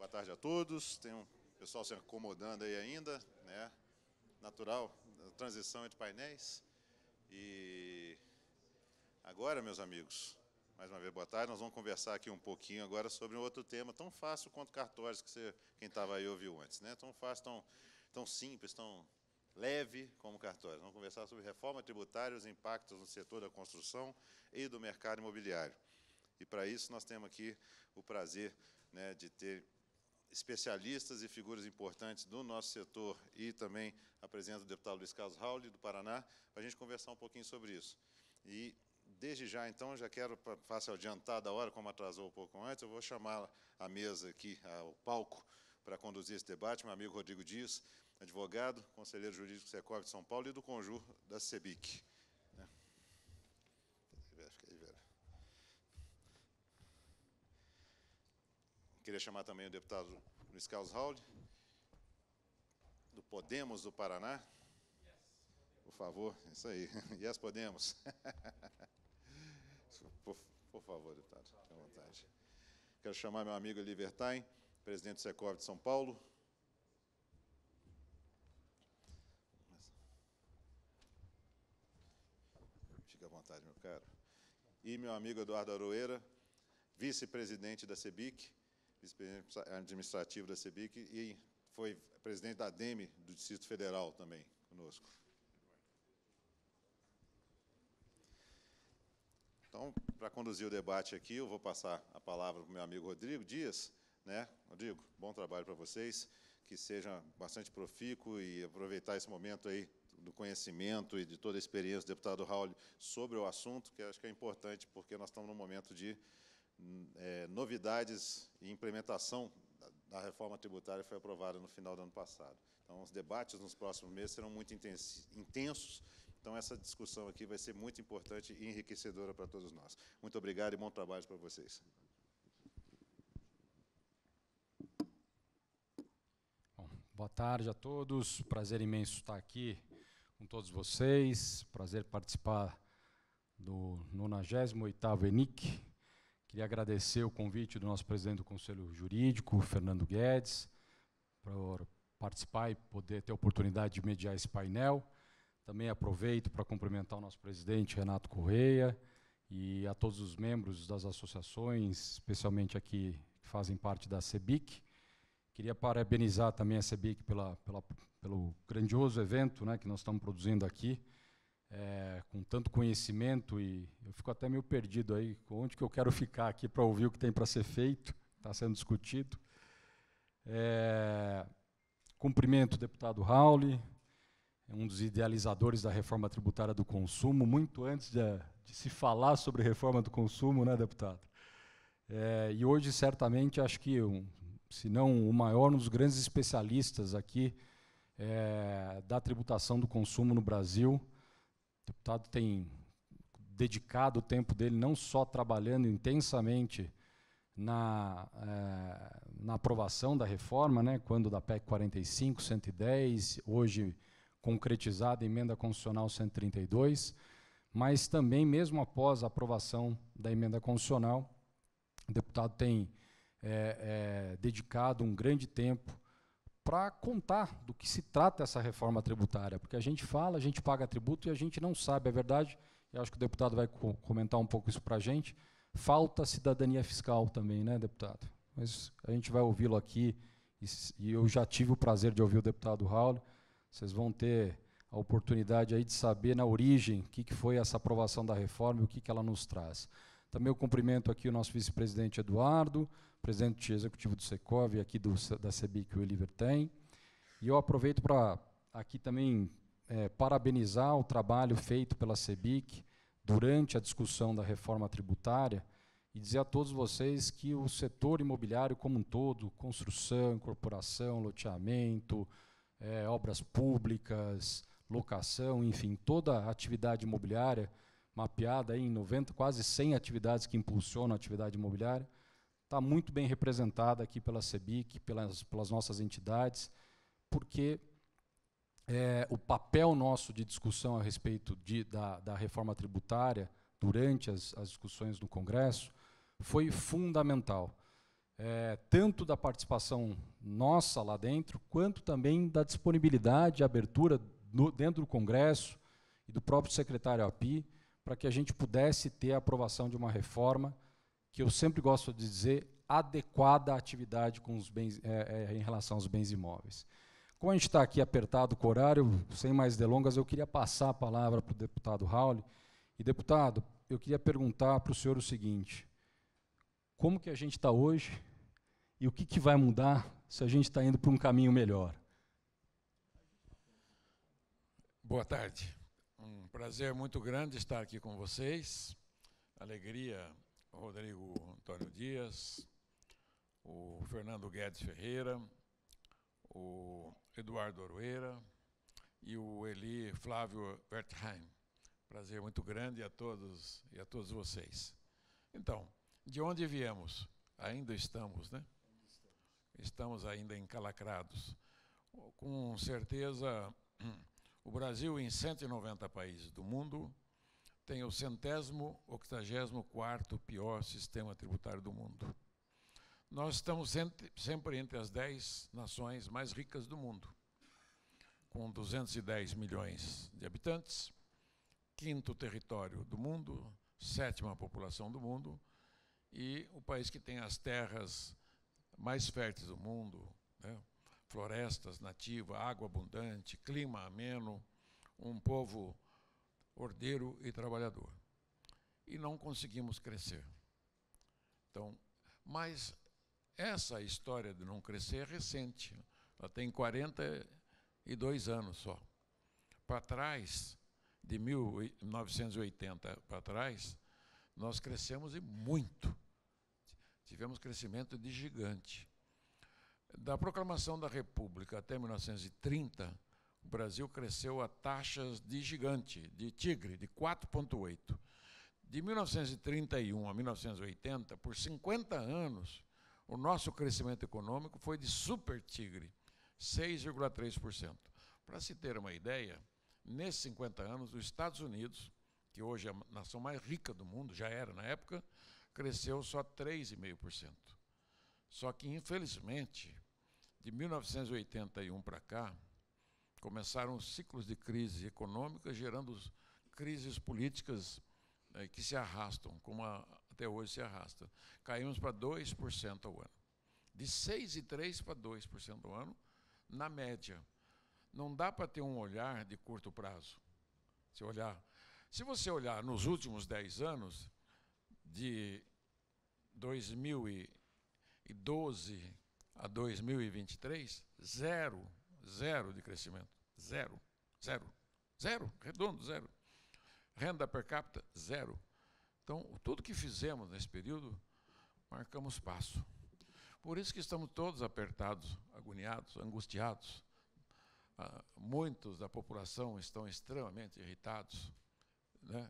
Boa tarde a todos. Tem um pessoal se acomodando aí ainda, né? Natural, transição entre painéis. E agora, meus amigos, mais uma vez, boa tarde. Nós vamos conversar aqui um pouquinho agora sobre um outro tema tão fácil quanto cartórios, que quem estava aí ouviu antes, né? Tão fácil, tão simples, tão leve como cartórios. Vamos conversar sobre reforma tributária, os impactos no setor da construção e do mercado imobiliário. E, para isso, nós temos aqui o prazer, né, de ter especialistas e figuras importantes do nosso setor e também a presença do deputado Luiz Carlos Rauli, do Paraná, para a gente conversar um pouquinho sobre isso. E, desde já, então, já quero, faça adiantar da hora, como atrasou um pouco antes, eu vou chamar a mesa aqui, ao palco, para conduzir esse debate, meu amigo Rodrigo Dias, advogado, conselheiro jurídico do Secov de São Paulo e do Conjur da CEBIC. Queria chamar também o deputado Luiz Carlos Rauli, do Podemos do Paraná. Por favor, isso aí. Yes, Podemos. Por favor, deputado, fique à vontade. Quero chamar meu amigo Eli Vertain, presidente do Secov de São Paulo. Fique à vontade, meu caro. E meu amigo Eduardo Aroeira, vice-presidente da CEBIC, vice-presidente administrativo da CEBIC e foi presidente da ADEME do Distrito Federal também conosco. Então, para conduzir o debate aqui, eu vou passar a palavra para o meu amigo Rodrigo Dias, né? Rodrigo, bom trabalho para vocês, que seja bastante profícuo e aproveitar esse momento aí do conhecimento e de toda a experiência do deputado Rauli sobre o assunto, que eu acho que é importante, porque nós estamos num momento de novidades e implementação da reforma tributária que foi aprovada no final do ano passado. Então, os debates nos próximos meses serão muito intensos, então essa discussão aqui vai ser muito importante e enriquecedora para todos nós. Muito obrigado e bom trabalho para vocês. Bom, boa tarde a todos, prazer imenso estar aqui com todos vocês, prazer participar do 98º ENIC. Queria agradecer o convite do nosso presidente do Conselho Jurídico, Fernando Guedes, por participar e poder ter a oportunidade de mediar esse painel. Também aproveito para cumprimentar o nosso presidente, Renato Correia, e a todos os membros das associações, especialmente aqui que fazem parte da CEBIC. Queria parabenizar também a CEBIC pelo grandioso evento, né, que nós estamos produzindo aqui, com tanto conhecimento, e eu fico até meio perdido aí, onde que eu quero ficar aqui para ouvir o que tem para ser feito, está sendo discutido. Cumprimento o deputado Rauli, um dos idealizadores da reforma tributária do consumo, muito antes de se falar sobre reforma do consumo, né, deputado? E hoje, certamente, acho que, se não o maior, um dos grandes especialistas aqui da tributação do consumo no Brasil. O deputado tem dedicado o tempo dele não só trabalhando intensamente na aprovação da reforma, né, quando da PEC 45, 110, hoje concretizada a emenda constitucional 132, mas também, mesmo após a aprovação da emenda constitucional, o deputado tem dedicado um grande tempo para contar do que se trata essa reforma tributária, porque a gente fala, a gente paga tributo e a gente não sabe a verdade, e acho que o deputado vai comentar um pouco isso para a gente. Falta cidadania fiscal também, né, deputado? Mas a gente vai ouvi-lo aqui, e eu já tive o prazer de ouvir o deputado Rauli. Vocês vão ter a oportunidade aí de saber na origem o que foi essa aprovação da reforma e o que ela nos traz. Também eu cumprimento aqui o nosso vice-presidente Eduardo, presidente executivo do Secov, aqui da CEBIC, o Eli Vertain. E eu aproveito para aqui também parabenizar o trabalho feito pela CEBIC durante a discussão da reforma tributária e dizer a todos vocês que o setor imobiliário como um todo, construção, incorporação, loteamento, obras públicas, locação, enfim, toda a atividade imobiliária, mapeada aí em 90, quase 100 atividades que impulsionam a atividade imobiliária, está muito bem representada aqui pela CEBIC, pelas nossas entidades, porque o papel nosso de discussão a respeito da reforma tributária durante as discussões no Congresso foi fundamental. tanto da participação nossa lá dentro, quanto também da disponibilidade e abertura dentro do Congresso e do próprio secretário API, para que a gente pudesse ter a aprovação de uma reforma que eu sempre gosto de dizer adequada à atividade com os bens, em relação aos bens imóveis. Como a gente está aqui apertado com o horário, sem mais delongas, eu queria passar a palavra para o deputado Raul. E, deputado, eu queria perguntar para o senhor o seguinte: como que a gente está hoje e o que vai mudar se a gente está indo para um caminho melhor? Boa tarde. Um prazer muito grande estar aqui com vocês. Alegria, Rodrigo Antônio Dias, o Fernando Guedes Ferreira, o Eduardo Oroeira e o Eli Flávio Wertheim. Prazer muito grande a todos e a todos vocês. Então, de onde viemos? Ainda estamos, né? Estamos ainda encalacrados. Com certeza, o Brasil, em 190 países do mundo, tem o 184º pior sistema tributário do mundo. Nós estamos sempre entre as 10 nações mais ricas do mundo, com 210 milhões de habitantes, 5º território do mundo, 7ª população do mundo, e o país que tem as terras mais férteis do mundo, né? Florestas nativas, água abundante, clima ameno, um povo ordeiro e trabalhador. E não conseguimos crescer. Então, mas essa história de não crescer é recente. Ela tem 42 anos só. Para trás, de 1980 para trás, nós crescemos e muito. Tivemos crescimento de gigante. Da proclamação da República até 1930, o Brasil cresceu a taxas de gigante, de tigre, de 4,8. De 1931 a 1980, por 50 anos, o nosso crescimento econômico foi de super tigre, 6,3%. Para se ter uma ideia, nesses 50 anos, os Estados Unidos, que hoje é a nação mais rica do mundo, já era na época, cresceu só 3,5%. Só que, infelizmente, de 1981 para cá, começaram ciclos de crise econômica, gerando crises políticas que se arrastam, como até hoje se arrasta. Caímos para 2% ao ano. De 6,3% para 2% ao ano, na média. Não dá para ter um olhar de curto prazo. Se você olhar nos últimos 10 anos, de 2012 a 2023, zero de crescimento. Zero, redondo, zero. Renda per capita, zero. Então, tudo que fizemos nesse período, marcamos passo. Por isso que estamos todos apertados, agoniados, angustiados. Muitos da população estão extremamente irritados, né?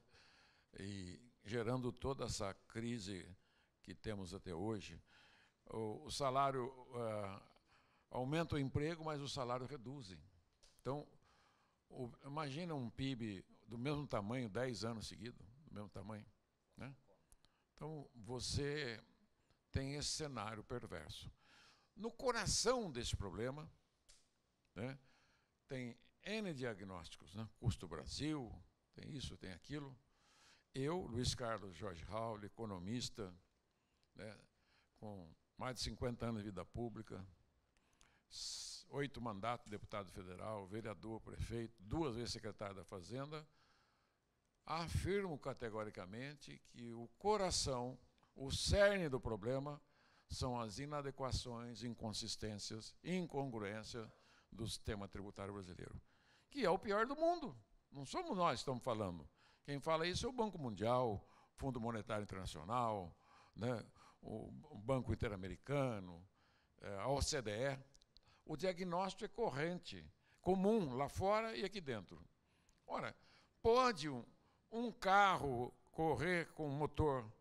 E gerando toda essa crise que temos até hoje. O salário aumenta o emprego, mas o salário reduz. Então, imagina um PIB do mesmo tamanho, 10 anos seguidos, do mesmo tamanho, né? Então, você tem esse cenário perverso. No coração desse problema, né, tem N diagnósticos, né? Custo Brasil, tem isso, tem aquilo. Eu, Luiz Carlos Jorge Raul, economista, né, com mais de 50 anos de vida pública, 8 mandatos de deputado federal, vereador, prefeito, 2 vezes secretário da Fazenda, afirmo categoricamente que o coração, o cerne do problema, são as inadequações, inconsistências, incongruências do sistema tributário brasileiro, que é o pior do mundo. Não somos nós que estamos falando. Quem fala isso é o Banco Mundial, Fundo Monetário Internacional, né, o Banco Interamericano, a OCDE. O diagnóstico é corrente, comum, lá fora e aqui dentro. Ora, pode um carro correr com um motor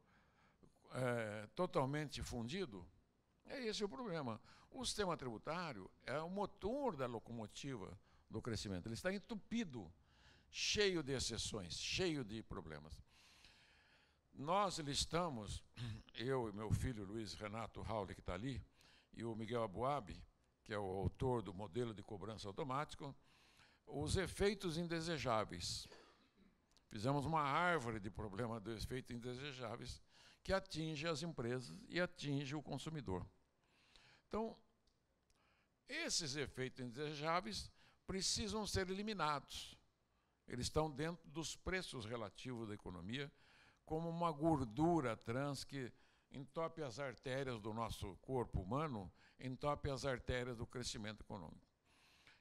totalmente fundido? É esse o problema. O sistema tributário é o motor da locomotiva do crescimento. Ele está entupido, cheio de exceções, cheio de problemas. Nós listamos, eu e meu filho Luiz Renato Rauli, que está ali, e o Miguel Abuabi, que é o autor do modelo de cobrança automático, os efeitos indesejáveis. Fizemos uma árvore de problema dos efeitos indesejáveis que atinge as empresas e atinge o consumidor. Então, esses efeitos indesejáveis precisam ser eliminados. Eles estão dentro dos preços relativos da economia, como uma gordura trans que entope as artérias do nosso corpo humano, entope as artérias do crescimento econômico.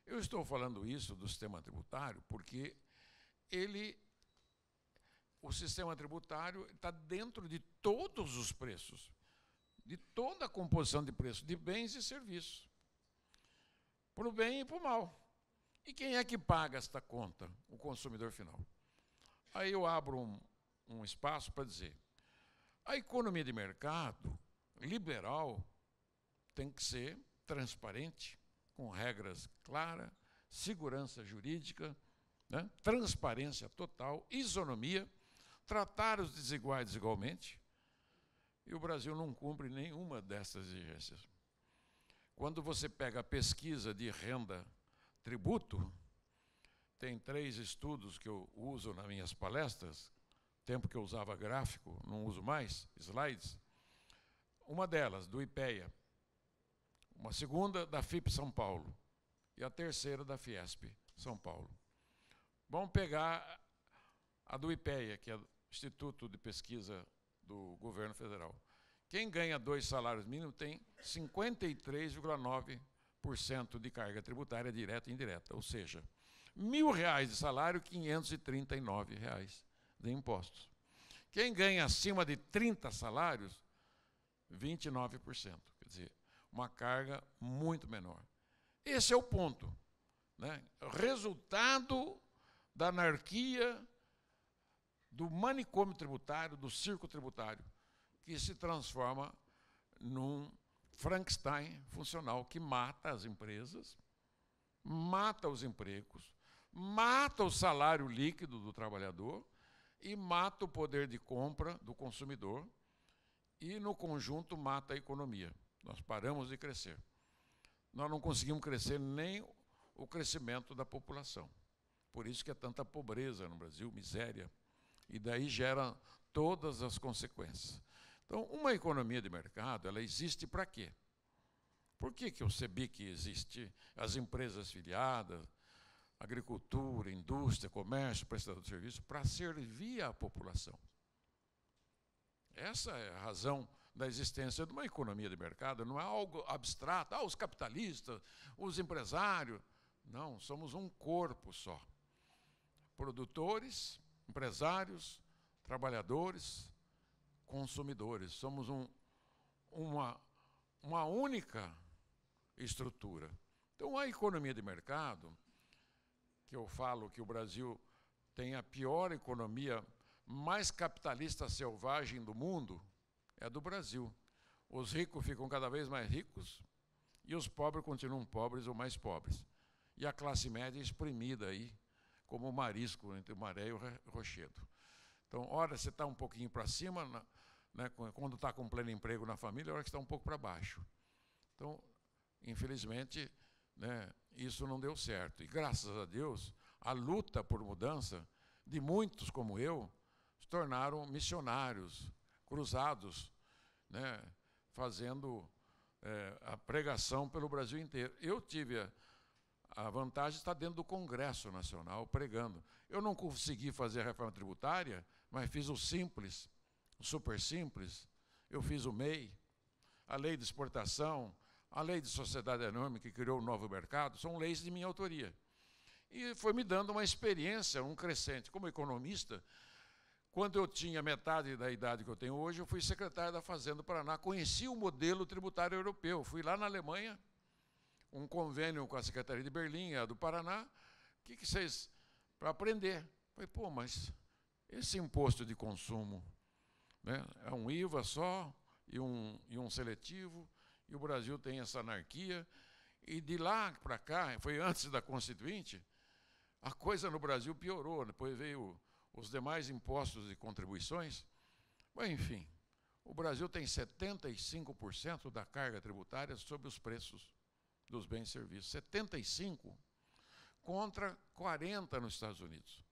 Eu estou falando isso do sistema tributário porque o sistema tributário está dentro de todos os preços, de toda a composição de preços, de bens e serviços, para o bem e para o mal. E quem é que paga esta conta? O consumidor final. Aí eu abro um espaço para dizer, a economia de mercado liberal tem que ser transparente, com regras claras, segurança jurídica, né, transparência total, isonomia, tratar os desiguais igualmente, e o Brasil não cumpre nenhuma dessas exigências. Quando você pega a pesquisa de renda tributo, tem 3 estudos que eu uso nas minhas palestras, tempo que eu usava gráfico, não uso mais, slides. Uma delas, do IPEA, uma segunda da FIP São Paulo e a terceira da Fiesp São Paulo. Vamos pegar a do IPEA, que é o Instituto de Pesquisa do Governo Federal. Quem ganha 2 salários mínimos tem 53,9% de carga tributária direta e indireta, ou seja, R$1.000 de salário, R$539 de impostos. Quem ganha acima de 30 salários, 29%, quer dizer, uma carga muito menor. Esse é o ponto, né? Resultado da anarquia, do manicômio tributário, do circo tributário, que se transforma num Frankenstein funcional que mata as empresas, mata os empregos, mata o salário líquido do trabalhador e mata o poder de compra do consumidor e, no conjunto, mata a economia. Nós paramos de crescer. Nós não conseguimos crescer nem o crescimento da população. Por isso que é tanta pobreza no Brasil, miséria, e daí gera todas as consequências. Então, uma economia de mercado, ela existe para quê? Por que o CEBIC existe? As empresas filiadas, agricultura, indústria, comércio, prestador de serviço, para servir a população. Essa é a razão da existência de uma economia de mercado, não é algo abstrato, os capitalistas, os empresários. Não, somos um corpo só. Produtores, empresários, trabalhadores, consumidores. Somos uma única estrutura. Então, a economia de mercado, que eu falo que o Brasil tem a pior economia mais capitalista selvagem do mundo, é do Brasil. Os ricos ficam cada vez mais ricos e os pobres continuam pobres ou mais pobres. E a classe média é exprimida aí, como o marisco entre o maré e o rochedo. Então, hora você está um pouquinho para cima, né, quando está com pleno emprego na família, hora que está um pouco para baixo. Então, infelizmente, né, isso não deu certo. E, graças a Deus, a luta por mudança de muitos como eu se tornaram missionários, cruzados, né, fazendo a pregação pelo Brasil inteiro. Eu tive a vantagem de estar dentro do Congresso Nacional pregando. Eu não consegui fazer a reforma tributária, mas fiz o simples, o super simples, eu fiz o MEI, a lei de exportação, a lei de sociedade anônima que criou o novo mercado, são leis de minha autoria. E foi me dando uma experiência, um crescente. Como economista, quando eu tinha metade da idade que eu tenho hoje, eu fui secretário da Fazenda do Paraná, conheci o modelo tributário europeu. Fui lá na Alemanha, um convênio com a Secretaria de Berlim, a do Paraná, que vocês, para aprender. Falei, pô, mas esse imposto de consumo, né, é um IVA só e um seletivo, e o Brasil tem essa anarquia, e de lá para cá, foi antes da Constituinte, a coisa no Brasil piorou, depois veio os demais impostos e contribuições, Enfim, o Brasil tem 75% da carga tributária sobre os preços dos bens e serviços. 75% contra 40% nos Estados Unidos.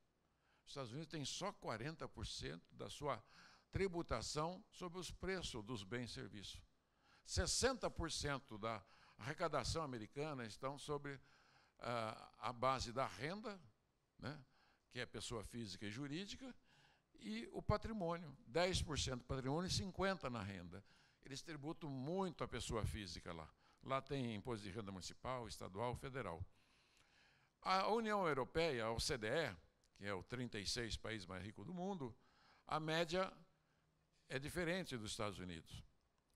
Os Estados Unidos têm só 40% da sua tributação sobre os preços dos bens e serviços. 60% da arrecadação americana estão sobre a base da renda, né, que é pessoa física e jurídica, e o patrimônio, 10% patrimônio e 50% na renda. Eles tributam muito a pessoa física lá. Lá tem imposto de renda municipal, estadual, federal. A União Europeia, a OCDE, que é o 36 país mais rico do mundo, a média é diferente dos Estados Unidos.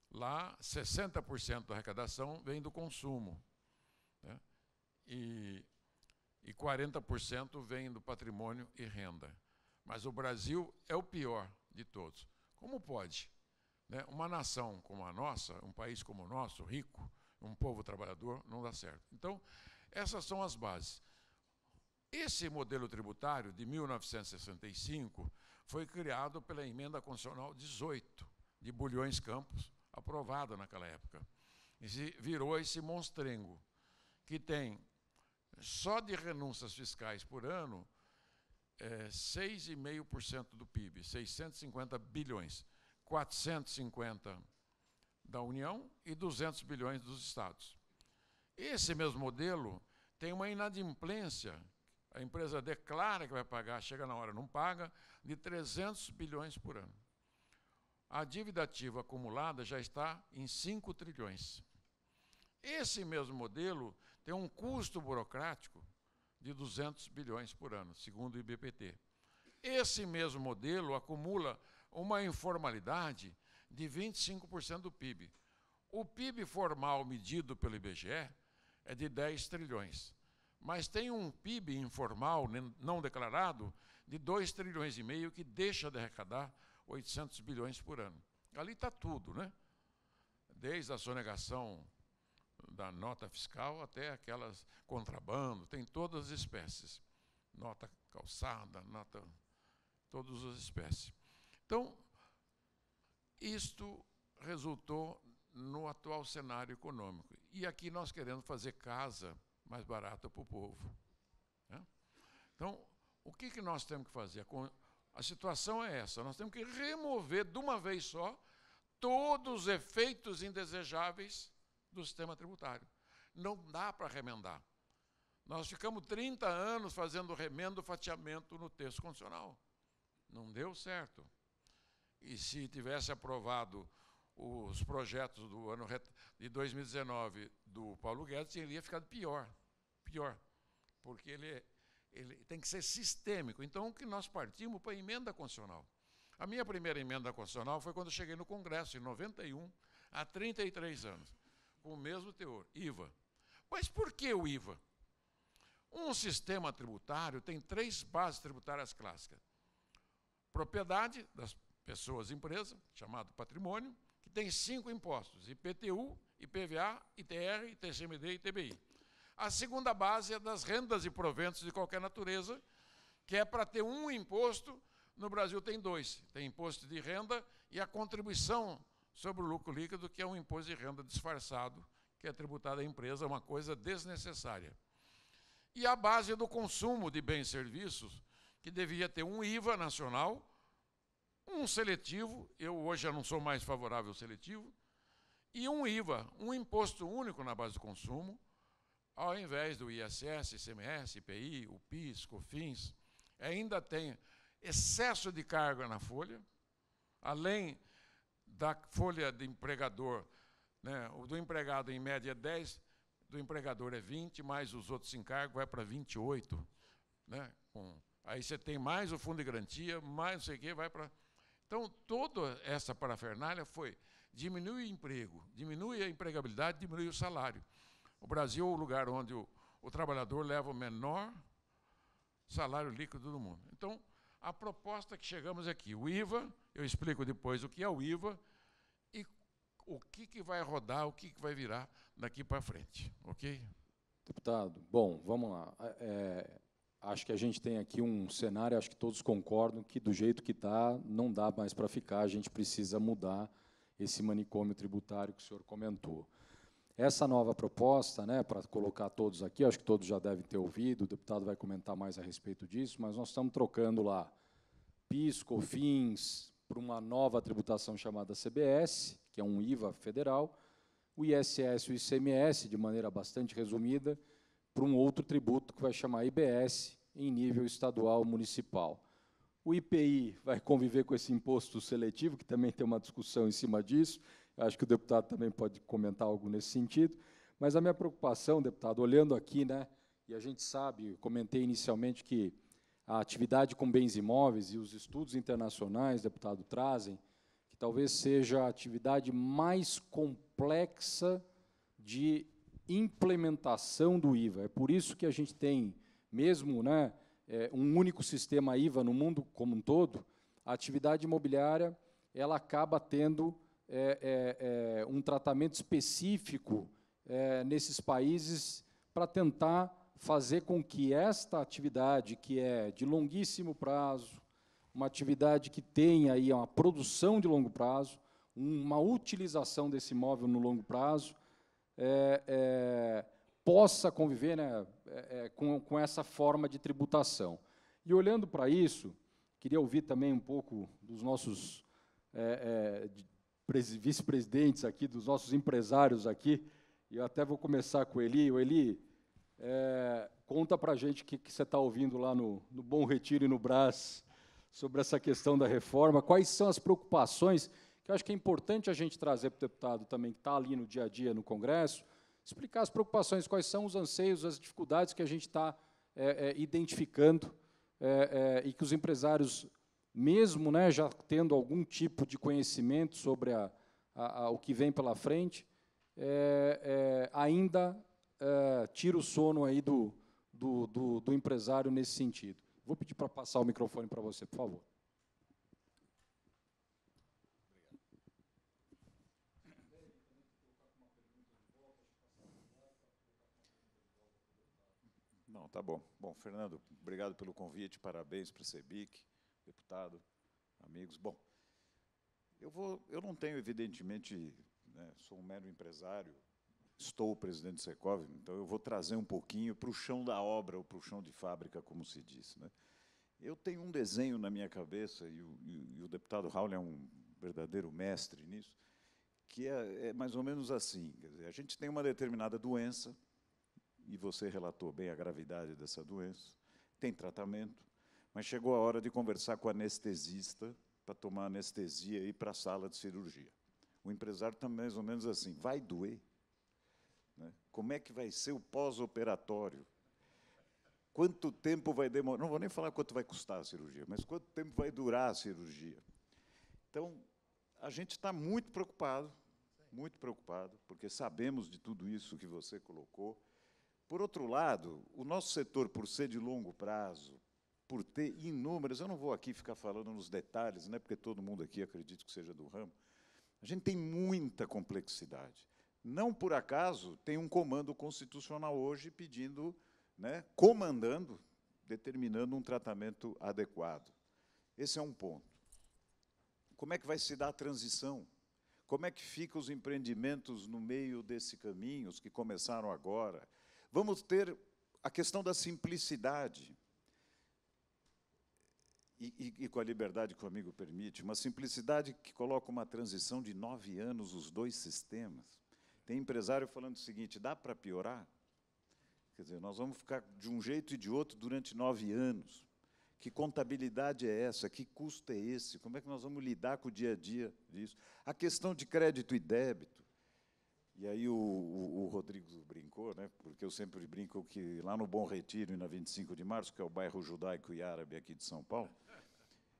Lá, 60% da arrecadação vem do consumo, né? E 40% vem do patrimônio e renda. Mas o Brasil é o pior de todos. Como pode, né, uma nação como a nossa, um país como o nosso, rico, um povo trabalhador, não dá certo? Então, essas são as bases. Esse modelo tributário de 1965 foi criado pela Emenda Constitucional 18, de Bulhões Campos, aprovada naquela época. E virou esse monstrengo, que tem, só de renúncias fiscais por ano, 6,5% do PIB, 650 bilhões, 450 da União e 200 bilhões dos estados. Esse mesmo modelo tem uma inadimplência, a empresa declara que vai pagar, chega na hora, não paga, de 300 bilhões por ano. A dívida ativa acumulada já está em 5 trilhões. Esse mesmo modelo tem um custo burocrático de 200 bilhões por ano, segundo o IBPT. Esse mesmo modelo acumula uma informalidade de 25% do PIB. O PIB formal medido pelo IBGE é de 10 trilhões, mas tem um PIB informal, não declarado, de 2,5 trilhões que deixa de arrecadar 800 bilhões por ano. Ali está tudo, né? Desde a sonegação da nota fiscal até aquelas contrabando, tem todas as espécies. Nota calçada, nota, todas as espécies. Então, isto resultou no atual cenário econômico. E aqui nós queremos fazer casa mais barata para o povo, né? Então, o que nós temos que fazer? A situação é essa, nós temos que remover de uma vez só todos os efeitos indesejáveis do sistema tributário. Não dá para remendar. Nós ficamos 30 anos fazendo remendo, fatiamento no texto constitucional. Não deu certo. E se tivesse aprovado os projetos do ano de 2019 do Paulo Guedes, teria ficado pior, porque ele tem que ser sistêmico. Então, o que nós partimos para a emenda constitucional. A minha primeira emenda constitucional foi quando eu cheguei no Congresso, em 91, há 33 anos, com o mesmo teor, IVA. Mas por que o IVA? Um sistema tributário tem 3 bases tributárias clássicas. Propriedade das pessoas e empresas, chamado patrimônio, que tem 5 impostos, IPTU, IPVA, ITR, ITCMD e ITBI. A segunda base é das rendas e proventos de qualquer natureza, que é para ter um imposto, no Brasil tem 2. Tem imposto de renda e a contribuição sobre o lucro líquido, que é um imposto de renda disfarçado, que é tributado à empresa, uma coisa desnecessária. E a base do consumo de bens e serviços, que devia ter um IVA nacional, um seletivo, eu hoje já não sou mais favorável ao seletivo, e um IVA, um imposto único na base do consumo, ao invés do ISS, ICMS, IPI, o PIS, COFINS, ainda tem excesso de carga na folha, além da folha de empregador, né, o do empregado em média é 10, do empregador é 20, mais os outros encargos vai para 28. Né, aí você tem mais o fundo de garantia, mais não sei o quê, vai para... Então, toda essa parafernália foi diminuir o emprego, diminui a empregabilidade, diminui o salário. O Brasil é o lugar onde o trabalhador leva o menor salário líquido do mundo. Então, a proposta que chegamos aqui, o IVA, eu explico depois o que é o IVA e o que vai rodar, o que vai virar daqui para frente, ok? Deputado, bom, vamos lá. acho que a gente tem aqui um cenário, acho que todos concordam que, do jeito que está, não dá mais para ficar, a gente precisa mudar esse manicômio tributário que o senhor comentou. Essa nova proposta, né, para colocar todos aqui, acho que todos já devem ter ouvido, o deputado vai comentar mais a respeito disso, mas nós estamos trocando lá PIS, COFINS, para uma nova tributação chamada CBS, que é um IVA federal, o ISS e o ICMS, de maneira bastante resumida, para um outro tributo que vai chamar IBS, em nível estadual municipal. O IPI vai conviver com esse imposto seletivo, que também tem uma discussão em cima disso, acho que o deputado também pode comentar algo nesse sentido, mas a minha preocupação, deputado, olhando aqui, né, e a gente sabe, comentei inicialmente que a atividade com bens imóveis e os estudos internacionais, deputado, trazem, que talvez seja a atividade mais complexa de implementação do IVA. É por isso que a gente tem, mesmo, né, um único sistema IVA no mundo como um todo, a atividade imobiliária ela acaba tendo um tratamento específico nesses países para tentar fazer com que esta atividade, que é de longuíssimo prazo, uma atividade que tenha aí uma produção de longo prazo, uma utilização desse imóvel no longo prazo, possa conviver, né, com essa forma de tributação. E, olhando para isso, queria ouvir também um pouco dos nossos vice-presidentes aqui, dos nossos empresários aqui, e eu até vou começar com o Eli. O Eli, conta para a gente o que você está ouvindo lá no Bom Retiro e no Brás sobre essa questão da reforma, quais são as preocupações, que eu acho que é importante a gente trazer para o deputado também, que está ali no dia a dia no Congresso, explicar as preocupações, quais são os anseios, as dificuldades que a gente está identificando e que os empresários, mesmo, né, já tendo algum tipo de conhecimento sobre o que vem pela frente, ainda tira o sono aí do empresário nesse sentido. Vou pedir para passar o microfone para você, por favor. Não, tá bom. Bom, Fernando, obrigado pelo convite, parabéns para a CEBIC, deputado, amigos. Bom, eu não tenho, evidentemente, né, sou um mero empresário, estou o presidente do Secov, então eu vou trazer um pouquinho para o chão da obra, ou para o chão de fábrica, como se diz, né? Eu tenho um desenho na minha cabeça, e o deputado Raul é um verdadeiro mestre nisso, que é mais ou menos assim, quer dizer, a gente tem uma determinada doença, e você relatou bem a gravidade dessa doença, tem tratamento, mas chegou a hora de conversar com o anestesista para tomar anestesia e ir para a sala de cirurgia. O empresário está mais ou menos assim, vai doer? Né? Como é que vai ser o pós-operatório? Quanto tempo vai demorar? Não vou nem falar quanto vai custar a cirurgia, mas quanto tempo vai durar a cirurgia. Então, a gente está muito preocupado, porque sabemos de tudo isso que você colocou. Por outro lado, o nosso setor, por ser de longo prazo, por ter inúmeras, eu não vou aqui ficar falando nos detalhes, né, porque todo mundo aqui acredito que seja do ramo, a gente tem muita complexidade. Não por acaso tem um comando constitucional hoje pedindo, né, comandando, determinando um tratamento adequado. Esse é um ponto. Como é que vai se dar a transição? Como é que ficam os empreendimentos no meio desse caminho, os que começaram agora? Vamos ter a questão da simplicidade. E com a liberdade que o amigo permite, uma simplicidade que coloca uma transição de 9 anos, os dois sistemas. Tem empresário falando o seguinte, dá para piorar? Quer dizer, nós vamos ficar de um jeito e de outro durante 9 anos. Que contabilidade é essa? Que custo é esse? Como é que nós vamos lidar com o dia a dia disso? A questão de crédito e débito. E aí o Rodrigo brincou, né, porque eu sempre brinco que lá no Bom Retiro, e na 25 de março, que é o bairro judaico e árabe aqui de São Paulo,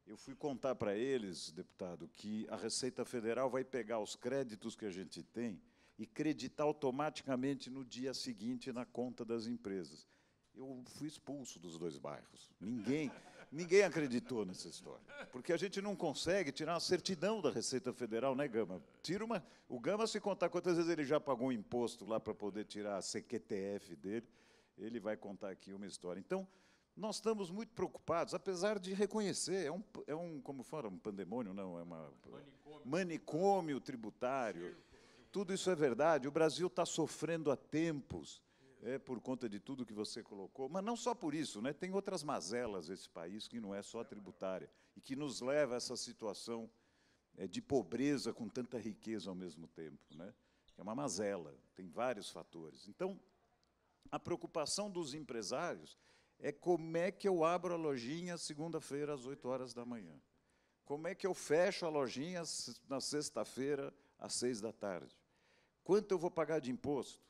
eu fui contar para eles, deputado, que a Receita Federal vai pegar os créditos que a gente tem e creditar automaticamente no dia seguinte na conta das empresas. Eu fui expulso dos dois bairros. Ninguém acreditou nessa história. Porque a gente não consegue tirar uma certidão da Receita Federal, né, Gama? O Gama, se contar quantas vezes ele já pagou um imposto lá para poder tirar a CQTF dele, ele vai contar aqui uma história. Então, Nós estamos muito preocupados, apesar de reconhecer, como fala, um pandemônio, não, é uma manicômio tributário. Tudo isso é verdade. O Brasil está sofrendo há tempos, por conta de tudo que você colocou, mas não só por isso, né? Tem outras mazelas esse país que não é só tributária e que nos leva a essa situação de pobreza com tanta riqueza ao mesmo tempo, né? É uma mazela, tem vários fatores. Então, a preocupação dos empresários é como é que eu abro a lojinha segunda-feira às 8 horas da manhã. Como é que eu fecho a lojinha na sexta-feira às 6 da tarde? Quanto eu vou pagar de imposto?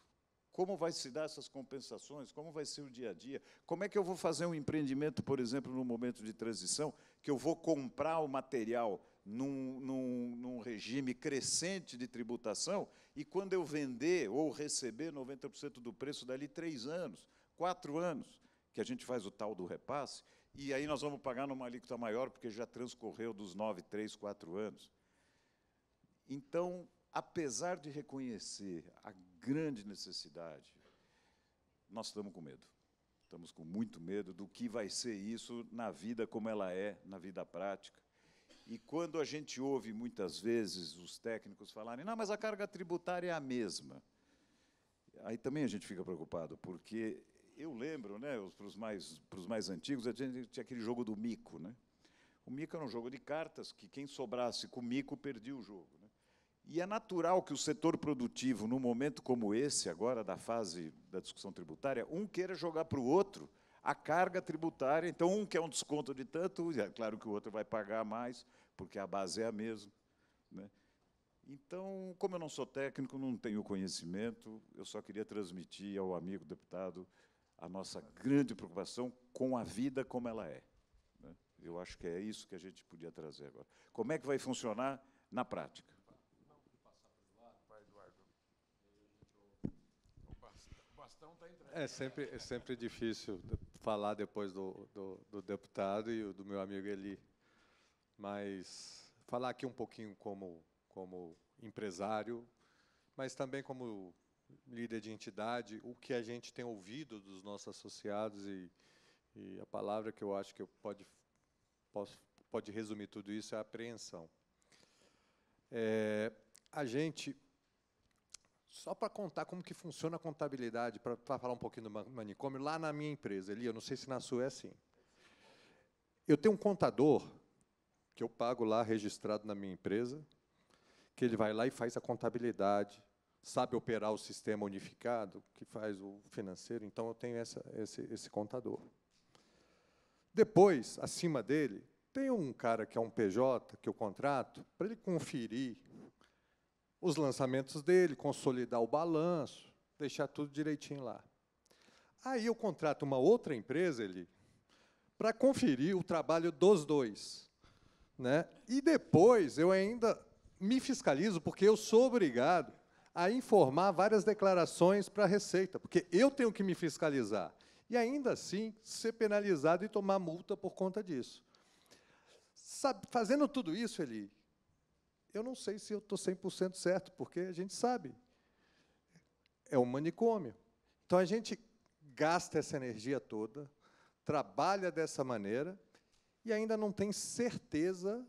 Como vai se dar essas compensações? Como vai ser o dia a dia? Como é que eu vou fazer um empreendimento, por exemplo, no momento de transição, que eu vou comprar o material num regime crescente de tributação e quando eu vender ou receber 90% do preço dali 3 anos, 4 anos, que a gente faz o tal do repasse, e aí nós vamos pagar numa alíquota maior, porque já transcorreu dos 9, 3, 4 anos. Então, apesar de reconhecer a grande necessidade, nós estamos com medo. Estamos com muito medo do que vai ser isso na vida como ela é, na vida prática. E quando a gente ouve, muitas vezes, os técnicos falarem, não, mas a carga tributária é a mesma. Aí também a gente fica preocupado, porque eu lembro, né, para os mais antigos, a gente tinha aquele jogo do mico, né? O mico era um jogo de cartas que quem sobrasse com o mico perdia o jogo, né? E é natural que o setor produtivo, num momento como esse, agora da fase da discussão tributária, um queira jogar para o outro a carga tributária. Então, um quer um desconto de tanto, é claro que o outro vai pagar mais, porque a base é a mesma, né? Então, como eu não sou técnico, não tenho conhecimento, eu só queria transmitir ao amigo deputado a nossa grande preocupação com a vida como ela é, né? Eu acho que é isso que a gente podia trazer agora. Como é que vai funcionar na prática? É sempre difícil falar depois do deputado e do meu amigo Eli, mas falar aqui um pouquinho como empresário, mas também como líder de entidade, o que a gente tem ouvido dos nossos associados e a palavra que eu acho que pode resumir tudo isso é apreensão. A gente, só para contar como que funciona a contabilidade, para falar um pouquinho do manicômio, lá na minha empresa, Eli, eu não sei se na sua é assim. Eu tenho um contador que eu pago lá, registrado na minha empresa, que ele vai lá e faz a contabilidade, sabe operar o sistema unificado, que faz o financeiro, então eu tenho esse contador. Depois, acima dele, tem um cara que é um PJ, que eu contrato, para ele conferir os lançamentos dele, consolidar o balanço, deixar tudo direitinho lá. Aí eu contrato uma outra empresa, para conferir o trabalho dos dois, né? E depois eu ainda me fiscalizo, porque eu sou obrigado a informar várias declarações para a Receita, porque eu tenho que me fiscalizar. E ainda assim ser penalizado e tomar multa por conta disso. Fazendo tudo isso, Eli, eu não sei se eu estou 100% certo, porque a gente sabe, é um manicômio. Então, a gente gasta essa energia toda, trabalha dessa maneira, e ainda não tem certeza,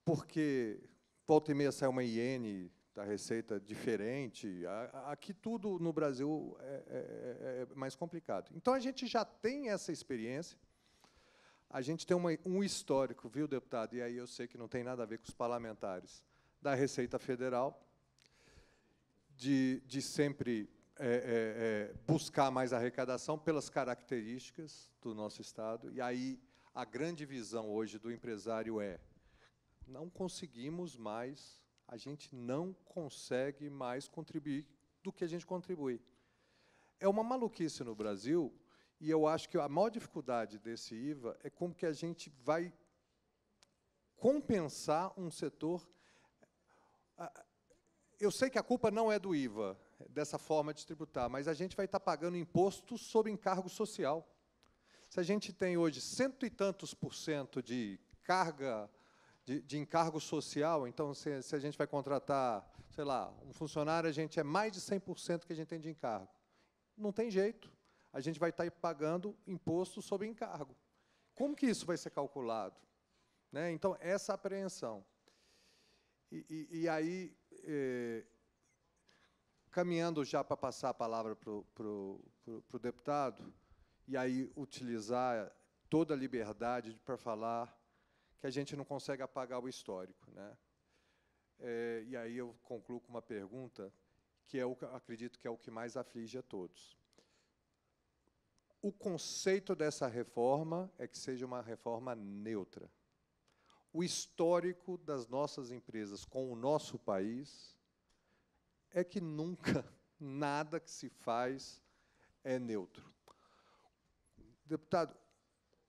porque volta e meia sai uma IN da Receita diferente, aqui tudo no Brasil é mais complicado. Então, a gente já tem essa experiência, a gente tem um histórico, viu, deputado, e aí eu sei que não tem nada a ver com os parlamentares, da Receita Federal, de sempre buscar mais arrecadação pelas características do nosso Estado, e aí a grande visão hoje do empresário não conseguimos mais, a gente não consegue mais contribuir do que a gente contribui. É uma maluquice no Brasil, e eu acho que a maior dificuldade desse IVA é como que a gente vai compensar um setor. Eu sei que a culpa não é do IVA, dessa forma de tributar, mas a gente vai estar pagando imposto sobre encargo social. Se a gente tem hoje 100 e tantos % de carga de encargo social, então, se a gente vai contratar, sei lá, um funcionário, a gente é mais de 100% que a gente tem de encargo. Não tem jeito. a gente vai estar pagando imposto sobre encargo. Como que isso vai ser calculado? Né? Então, essa apreensão. E aí, caminhando já para passar a palavra para o deputado, e aí utilizar toda a liberdade para falar que a gente não consegue apagar o histórico, né? E aí eu concluo com uma pergunta, que eu acredito que é o que mais aflige a todos. O conceito dessa reforma é que seja uma reforma neutra. O histórico das nossas empresas com o nosso país é que nunca nada que se faz é neutro. Deputado,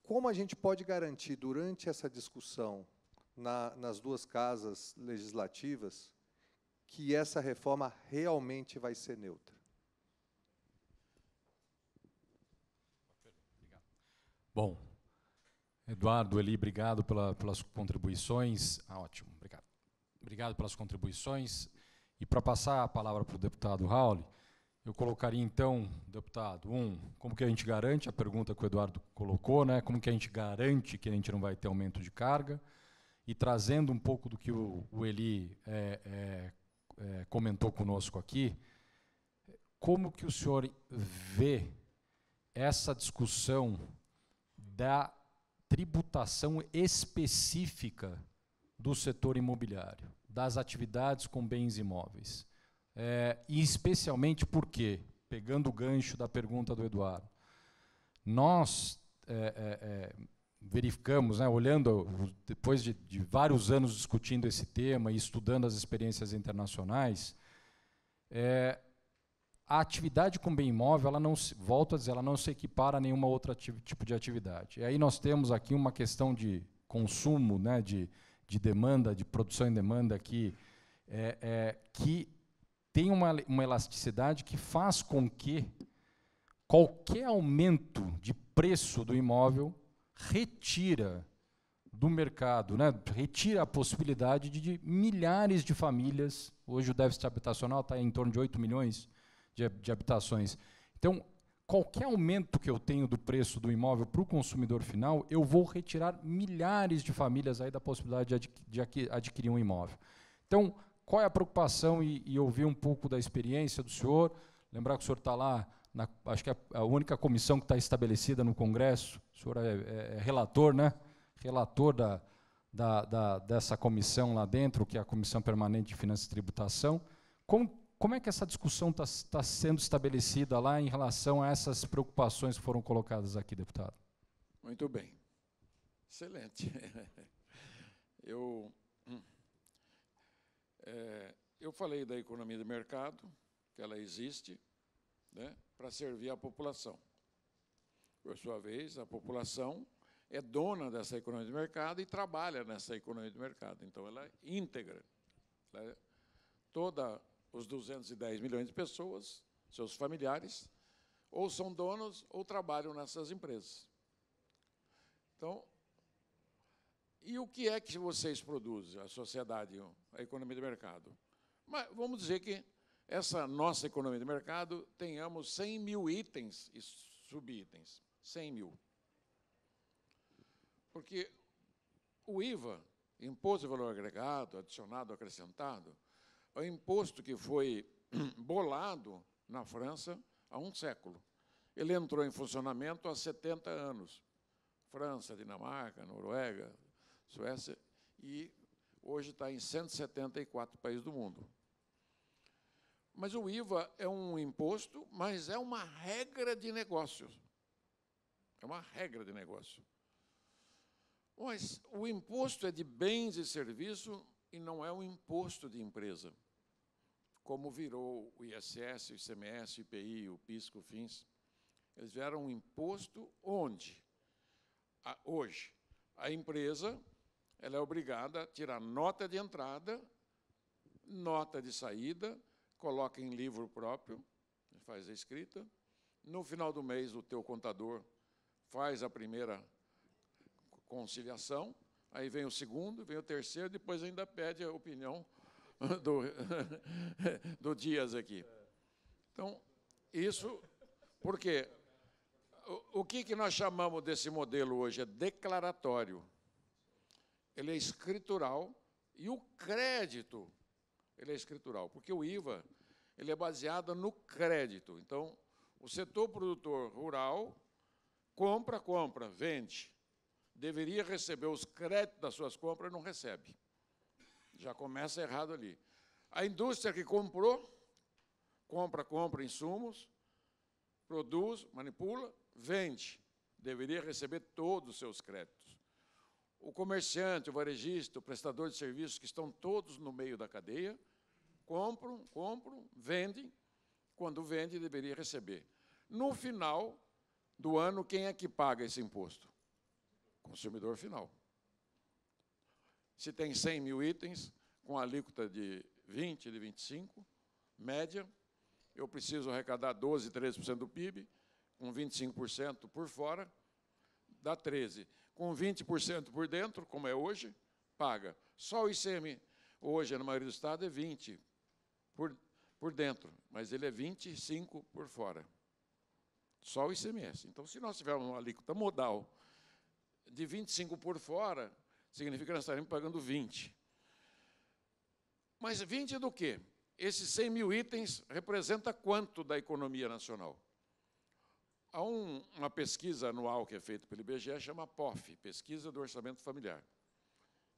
como a gente pode garantir, durante essa discussão, nas duas casas legislativas, que essa reforma realmente vai ser neutra? Bom, Eduardo, Eli, obrigado pelas contribuições. Ótimo, obrigado. Obrigado pelas contribuições. E para passar a palavra para o deputado Raul, eu colocaria, então, deputado, como que a gente garante, a pergunta que o Eduardo colocou, né, como que a gente garante que a gente não vai ter aumento de carga, e trazendo um pouco do que o Eli comentou conosco aqui, como que o senhor vê essa discussão da tributação específica do setor imobiliário, das atividades com bens imóveis? E especialmente porque, pegando o gancho da pergunta do Eduardo, nós verificamos, né, olhando, depois de vários anos discutindo esse tema e estudando as experiências internacionais, a atividade com bem imóvel, ela não se, volto a dizer, ela não se equipara a nenhuma outra tipo de atividade. E aí nós temos aqui uma questão de consumo, né, de demanda, de produção e demanda que tem uma elasticidade que faz com que qualquer aumento de preço do imóvel retira do mercado, né, retira a possibilidade de milhares de famílias, hoje o déficit habitacional está em torno de 8 milhões de habitações. Então, qualquer aumento que eu tenho do preço do imóvel para o consumidor final, eu vou retirar milhares de famílias aí da possibilidade de adquirir um imóvel. Então, qual é a preocupação e ouvir um pouco da experiência do senhor? Lembrar que o senhor está lá, acho que é a única comissão que está estabelecida no Congresso, o senhor é relator, né? Relator dessa comissão lá dentro, que é a Comissão Permanente de Finanças e Tributação. Como é que essa discussão está sendo estabelecida lá em relação a essas preocupações que foram colocadas aqui, deputado? Muito bem. Excelente. Eu falei da economia de mercado, que ela existe, né, para servir a população. Por sua vez, a população é dona dessa economia de mercado e trabalha nessa economia de mercado. Então, ela é íntegra. Os 210 milhões de pessoas, seus familiares, ou são donos ou trabalham nessas empresas. Então, e o que é que vocês produzem, a sociedade, a economia de mercado? Mas vamos dizer que essa nossa economia de mercado tenhamos 100 mil itens e subitens. 100 mil. Porque o IVA, Imposto de Valor Agregado, adicionado, acrescentado, é um imposto que foi bolado na França há um século. Ele entrou em funcionamento há 70 anos. França, Dinamarca, Noruega, Suécia, e hoje está em 174 países do mundo. Mas o IVA é um imposto, mas é uma regra de negócio. É uma regra de negócio. Mas o imposto é de bens e serviços e não é um imposto de empresa, como virou o ISS, o ICMS, o IPI, o PIS, o FINS. Eles vieram um imposto onde, hoje, a empresa ela é obrigada a tirar nota de entrada, nota de saída, coloca em livro próprio, faz a escrita. No final do mês, o teu contador faz a primeira conciliação, aí vem o segundo, vem o terceiro, depois ainda pede a opinião do Dias aqui. Então, isso, por quê? O que nós chamamos desse modelo hoje? É declaratório. Ele é escritural e o crédito, ele é escritural, porque o IVA ele é baseado no crédito. Então, o setor produtor rural compra, vende. Deveria receber os créditos das suas compras e não recebe. Já começa errado ali. A indústria que comprou, compra insumos, produz, manipula, vende. Deveria receber todos os seus créditos. O comerciante, o varejista, o prestador de serviços, que estão todos no meio da cadeia, compram, vendem. Quando vende, deveria receber. No final do ano, quem é que paga esse imposto? Consumidor final. Se tem 100 mil itens, com alíquota de 20, de 25, média, eu preciso arrecadar 12, 13% do PIB, com 25% por fora, dá 13%. Com 20% por dentro, como é hoje, paga. Só o ICM, hoje, na maioria do estado, é 20% por dentro, mas ele é 25% por fora. Só o ICMS. Então, se nós tivermos uma alíquota modal de 25% por fora, significa que nós estaremos pagando 20%. Mas 20% do quê? Esses 100 mil itens representa quanto da economia nacional? Há uma pesquisa anual que é feita pelo IBGE, chama POF, Pesquisa do Orçamento Familiar.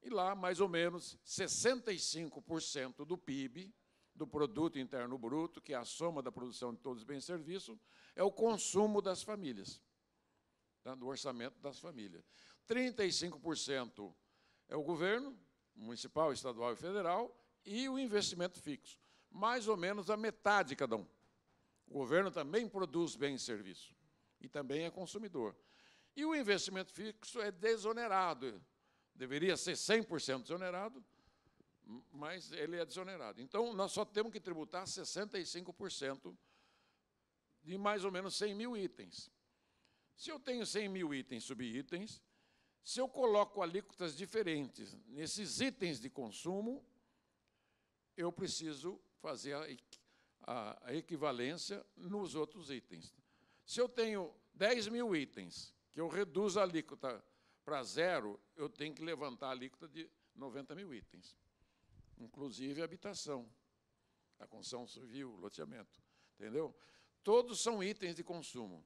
E lá, mais ou menos, 65% do PIB, do Produto Interno Bruto, que é a soma da produção de todos os bens e serviços, é o consumo das famílias, tá? Do orçamento das famílias. 35% é o governo, municipal, estadual e federal, e o investimento fixo. Mais ou menos a metade de cada um. O governo também produz bens e serviços, e também é consumidor. E o investimento fixo é desonerado. Deveria ser 100% desonerado, mas ele é desonerado. Então, nós só temos que tributar 65% de mais ou menos 100 mil itens. Se eu tenho 100 mil itens, subitens, se eu coloco alíquotas diferentes nesses itens de consumo, eu preciso fazer a equivalência nos outros itens. Se eu tenho 10 mil itens, que eu reduzo a alíquota para 0, eu tenho que levantar a alíquota de 90 mil itens, inclusive a habitação, a construção civil, loteamento, entendeu? Todos são itens de consumo.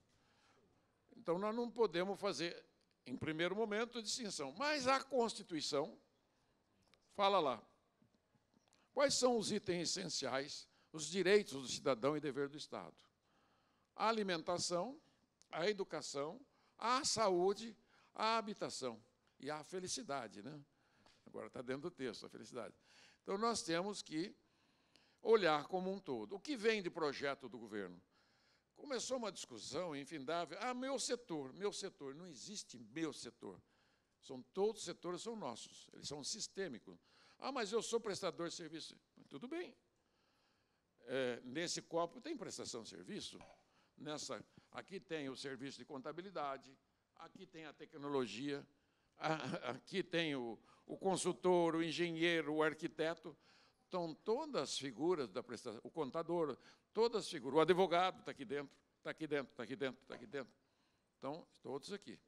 Então, nós não podemos fazer, em primeiro momento, distinção. Mas a Constituição fala lá, quais são os itens essenciais, os direitos do cidadão e dever do Estado? A alimentação, a educação, a saúde, a habitação e a felicidade, né? Agora está dentro do texto, a felicidade. Então, nós temos que olhar como um todo. O que vem de projeto do governo? Começou uma discussão infindável. Ah, meu setor. Não existe meu setor. Todos os setores são nossos, eles são sistêmicos. Ah, mas eu sou prestador de serviço. Tudo bem. Nesse copo tem prestação de serviço. Aqui tem o serviço de contabilidade, aqui tem a tecnologia, aqui tem o consultor, o engenheiro, o arquiteto. Estão todas as figuras da prestação, o contador, todas as figuras, o advogado está aqui dentro, está aqui dentro, está aqui dentro, está aqui dentro. Então, todos aqui.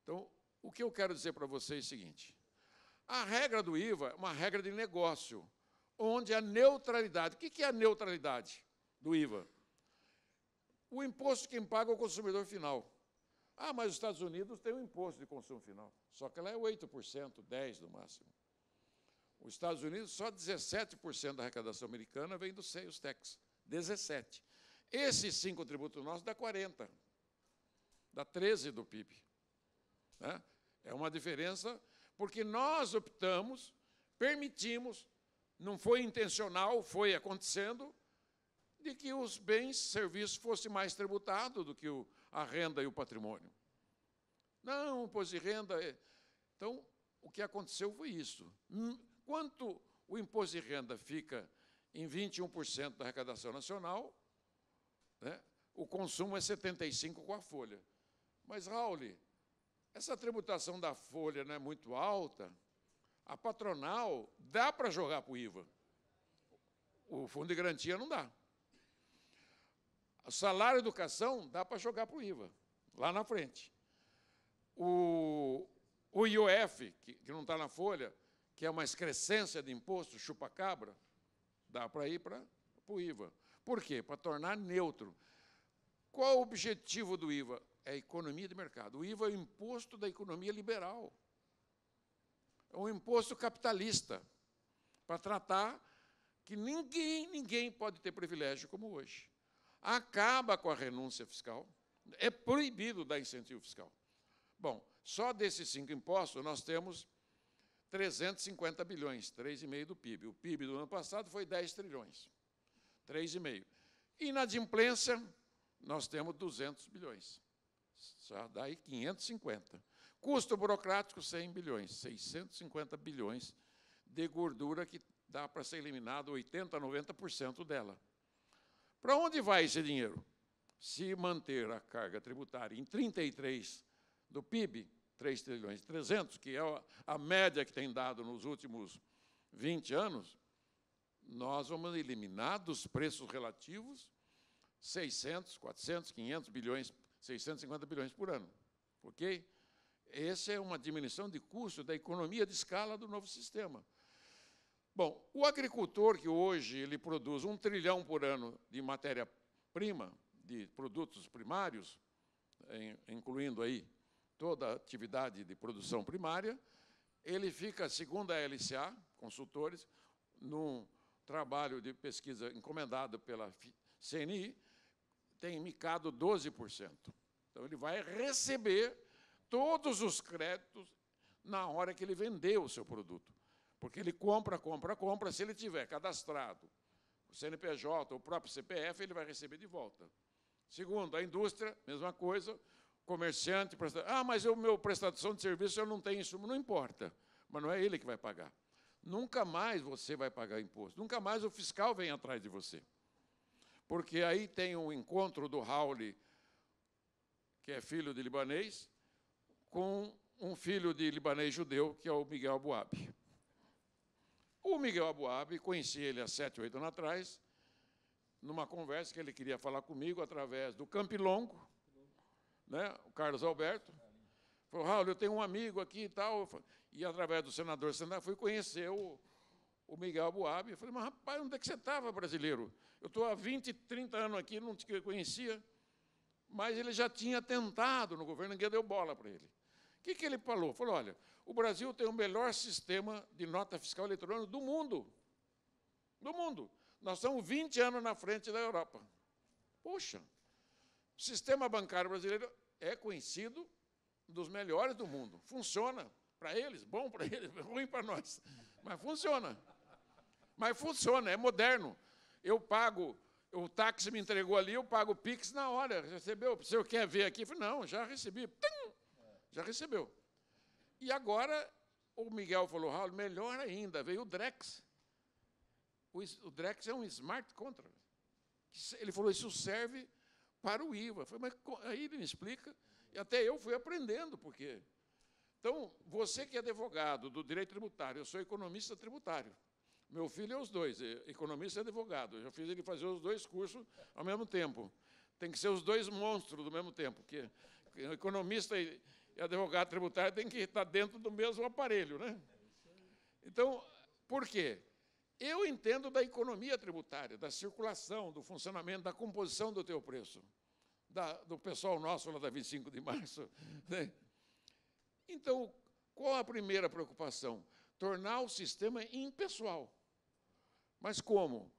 Então, o que eu quero dizer para vocês é o seguinte, a regra do IVA é uma regra de negócio, onde a neutralidade, o que é a neutralidade do IVA? O imposto quem paga é o consumidor final. Ah, mas os Estados Unidos têm um imposto de consumo final, só que ela é 8%, 10% no máximo. Os Estados Unidos, só 17% da arrecadação americana vem dos sales tax, 17%. Esses 5 tributos nossos dá 40%, dá 13% do PIB. Né? É uma diferença, porque nós optamos, permitimos, não foi intencional, foi acontecendo, de que os bens e serviços fossem mais tributados do que a renda e o patrimônio. Não, o imposto de renda... Então, o que aconteceu foi isso. Quanto o imposto de renda fica em 21% da arrecadação nacional, né, o consumo é 75% com a folha. Mas, Raul, essa tributação da folha não é muito alta, a patronal dá para jogar para o IVA. O fundo de garantia não dá. O salário e educação dá para jogar para o IVA. lá na frente. O IOF, que não está na folha, que é uma excrescência de imposto, chupa-cabra, dá para ir para o IVA. Por quê? Para tornar neutro. Qual o objetivo do IVA? É a economia de mercado. O IVA é o imposto da economia liberal. É um imposto capitalista, para tratar que ninguém pode ter privilégio como hoje. Acaba com a renúncia fiscal. É proibido dar incentivo fiscal. Bom, só desses 5 impostos nós temos 350 bilhões, 3,5% do PIB. O PIB do ano passado foi 10 trilhões, 3,5%. Inadimplência, nós temos 200 bilhões. Só dá aí 550. Custo burocrático, 100 bilhões, 650 bilhões de gordura que dá para ser eliminado 80% a 90% dela. Para onde vai esse dinheiro? Se manter a carga tributária em 33% do PIB, 3 trilhões e 300, que é a média que tem dado nos últimos 20 anos, nós vamos eliminar dos preços relativos 600, 400, 500 bilhões, 650 bilhões por ano. Ok? Essa é uma diminuição de custo da economia de escala do novo sistema. Bom, o agricultor que hoje ele produz 1 trilhão por ano de matéria-prima, de produtos primários, incluindo aí toda a atividade de produção primária, ele fica, segundo a LCA, consultores, num trabalho de pesquisa encomendado pela CNI, tem micado 12%. Então, ele vai receber todos os créditos na hora que ele vender o seu produto. Porque ele compra, se ele tiver cadastrado o CNPJ, o próprio CPF, ele vai receber de volta. Segundo, a indústria, mesma coisa, comerciante, mas o meu prestação de serviço eu não tenho insumo, não importa, mas não é ele que vai pagar. Nunca mais você vai pagar imposto, nunca mais o fiscal vem atrás de você. Porque aí tem um encontro do Raul, que é filho de libanês, com um filho de libanês judeu, que é o Miguel Abuab. O Miguel Abuab, conheci ele há 7, 8 anos atrás, numa conversa que ele queria falar comigo através do Campilongo, né, o Carlos Alberto. Falou, Raul, eu tenho um amigo aqui e tal. E através do senador Sandar, fui conhecer o Miguel Abuab. Eu falei, mas rapaz, onde é que você estava, brasileiro? Eu estou há 20, 30 anos aqui, não te conhecia. Mas ele já tinha tentado no governo, ninguém deu bola para ele. O que ele falou? Falou, olha, o Brasil tem o melhor sistema de nota fiscal eletrônica do mundo. Do mundo. Nós estamos 20 anos na frente da Europa. Poxa, o sistema bancário brasileiro é conhecido dos melhores do mundo. Funciona para eles, bom para eles, ruim para nós. Mas funciona. Mas funciona, é moderno. Eu pago, o táxi me entregou ali, eu pago o Pix na hora. Recebeu? O senhor quer ver aqui? Eu falei, não, já recebi. Já recebeu. E agora, o Miguel falou, Raul, melhor ainda, veio o Drex. O Drex é um smart contract. Ele falou, isso serve para o IVA. Eu falei, mas aí ele me explica, e até eu fui aprendendo, porque... Então, você que é advogado do direito tributário, eu sou economista tributário. Meu filho é os dois, economista e advogado. Eu já fiz ele fazer os 2 cursos ao mesmo tempo. Tem que ser os 2 monstros do mesmo tempo, porque economista e advogado tributário tem que estar dentro do mesmo aparelho, né? Então, por quê? Eu entendo da economia tributária, da circulação, do funcionamento, da composição do teu preço, do pessoal nosso lá da 25 de março. Né? Então, qual a primeira preocupação? Tornar o sistema impessoal. Mas como?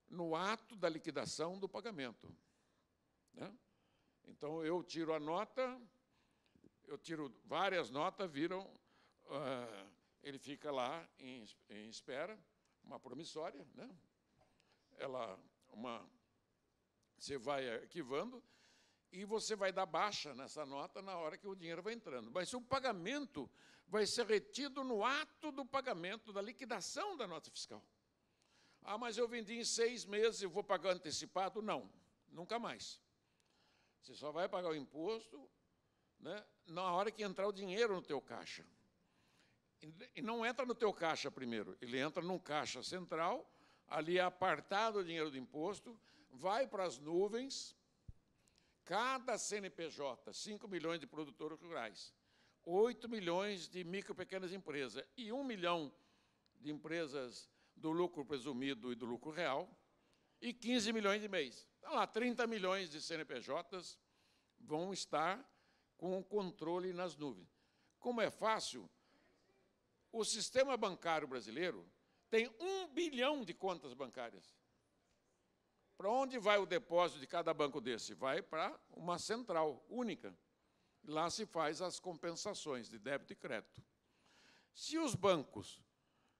No ato da liquidação do pagamento. Né? Então, eu tiro a nota, eu tiro várias notas, ele fica lá em espera, uma promissória, né? Você vai arquivando e você vai dar baixa nessa nota na hora que o dinheiro vai entrando. Mas o pagamento vai ser retido no ato do pagamento, da liquidação da nota fiscal. Ah, mas eu vendi em 6 meses e vou pagar antecipado? Não, nunca mais. Você só vai pagar o imposto, né, na hora que entrar o dinheiro no teu caixa. E não entra no teu caixa primeiro, ele entra num caixa central, ali é apartado o dinheiro do imposto, vai para as nuvens, Cada CNPJ, 5 milhões de produtores rurais, 8 milhões de micro e pequenas empresas e 1 milhão de empresas do lucro presumido e do lucro real, e 15 milhões de mês. Então, lá, 30 milhões de CNPJs vão estar com o controle nas nuvens. Como é fácil, o sistema bancário brasileiro tem 1 bilhão de contas bancárias. Para onde vai o depósito de cada banco desse? Vai para uma central única. Lá se faz as compensações de débito e crédito. Se os bancos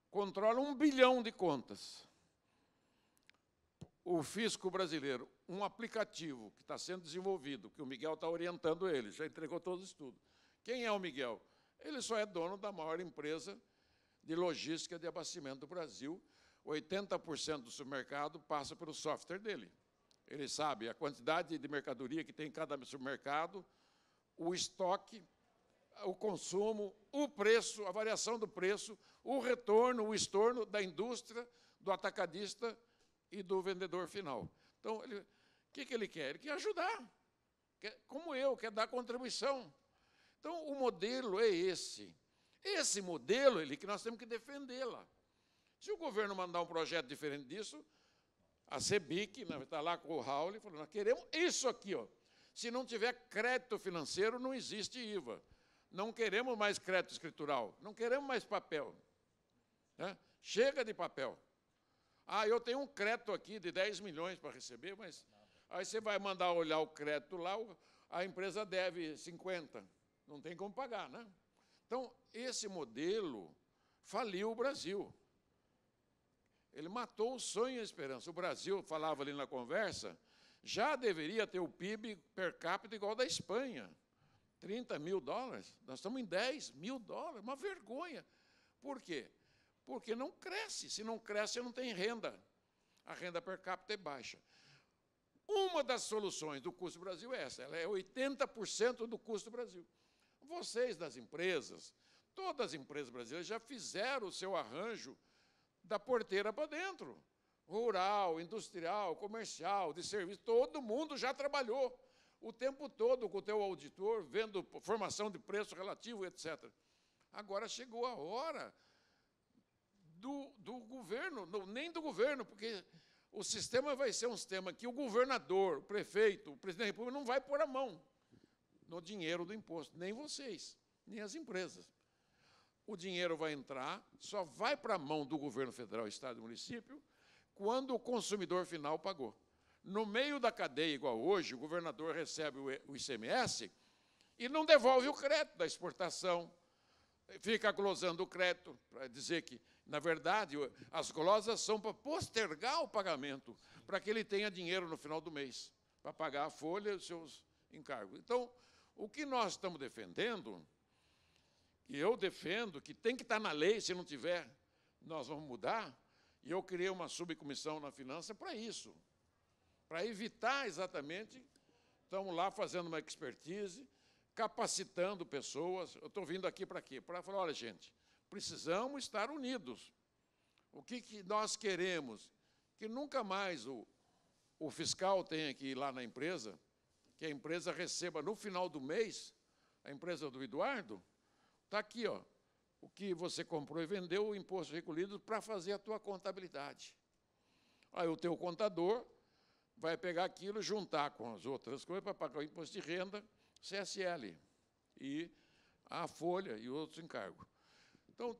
controlam 1 bilhão de contas, o fisco brasileiro, um aplicativo que está sendo desenvolvido, que o Miguel está orientando ele, já entregou todo o estudo. Quem é o Miguel? Ele só é dono da maior empresa de logística de abastecimento do Brasil. 80% do supermercado passa pelo software dele. Ele sabe a quantidade de mercadoria que tem em cada supermercado, o estoque, o consumo, o preço, a variação do preço, o retorno, o estorno da indústria, do atacadista e do vendedor final. Então, o que ele quer? Ele quer ajudar, como eu, quer dar contribuição. Então, o modelo é esse. Esse modelo que nós temos que defendê-la. Se o governo mandar um projeto diferente disso, a CEBIC está lá com o Raul, falando, nós queremos isso aqui. Ó. Se não tiver crédito financeiro, não existe IVA. Não queremos mais crédito escritural, não queremos mais papel. Né? Chega de papel. Ah, eu tenho um crédito aqui de 10 milhões para receber, mas aí você vai mandar olhar o crédito lá, a empresa deve 50. Não tem como pagar, né? Então, esse modelo faliu o Brasil. Ele matou o sonho e a esperança. O Brasil, falava ali na conversa, já deveria ter o PIB per capita igual ao da Espanha. 30 mil dólares. Nós estamos em 10 mil dólares. Uma vergonha. Por quê? Porque não cresce. Se não cresce, não tem renda. A renda per capita é baixa. Uma das soluções do custo do Brasil é essa. Ela é 80% do custo do Brasil. Vocês das empresas, todas as empresas brasileiras já fizeram o seu arranjo da porteira para dentro. Rural, industrial, comercial, de serviço, todo mundo já trabalhou o tempo todo com o teu auditor, vendo formação de preço relativo, etc. Agora chegou a hora do governo, nem do governo, porque o sistema vai ser um sistema que o governador, o prefeito, o presidente da República não vai pôr a mão no dinheiro do imposto, nem vocês, nem as empresas. O dinheiro vai entrar, só vai para a mão do governo federal, estado e município, quando o consumidor final pagou. No meio da cadeia, igual hoje, o governador recebe o ICMS e não devolve o crédito da exportação, fica glosando o crédito, para dizer que, na verdade, as glosas são para postergar o pagamento, para que ele tenha dinheiro no final do mês, para pagar a folha e os seus encargos. Então, o que nós estamos defendendo, e eu defendo, que tem que estar na lei, se não tiver, nós vamos mudar, e eu criei uma subcomissão na finança para isso, para evitar exatamente, estamos lá fazendo uma expertise, capacitando pessoas. Eu estou vindo aqui para quê? Para falar, olha, gente, precisamos estar unidos. O que nós queremos? Que nunca mais o fiscal tenha que ir lá na empresa, que a empresa receba no final do mês, a empresa do Eduardo, está aqui, ó, o que você comprou e vendeu, o imposto recolhido para fazer a tua contabilidade. Aí o teu contador vai pegar aquilo, juntar com as outras coisas para pagar o imposto de renda, CSL, e a folha e outros encargos. Então,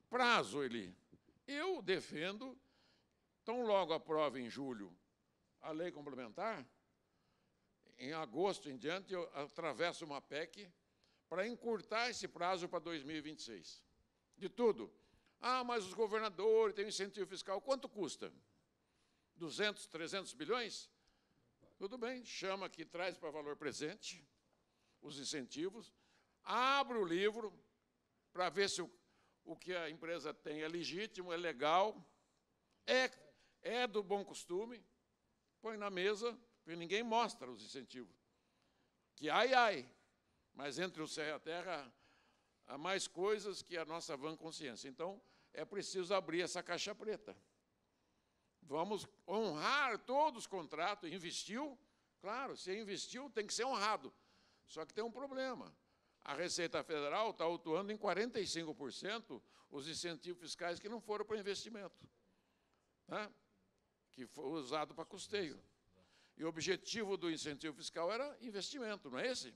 prazo, eu defendo, tão logo aprova em julho a lei complementar, em agosto em diante eu atravesso uma PEC para encurtar esse prazo para 2026. De tudo. Ah, mas os governadores têm incentivo fiscal. Quanto custa? 200, 300 bilhões? Tudo bem, chama aqui, traz para valor presente os incentivos, abre o livro para ver se o que a empresa tem é legítimo, é legal, é do bom costume, põe na mesa, porque ninguém mostra os incentivos. Que ai, mas entre o céu e a terra há mais coisas que a nossa vã consciência. Então, é preciso abrir essa caixa preta. Vamos honrar todos os contratos, investiu, Claro, se investiu, tem que ser honrado. Só que tem um problema. A Receita Federal está autuando em 45% os incentivos fiscais que não foram para investimento, né? Que foi usado para custeio. E o objetivo do incentivo fiscal era investimento, não é esse?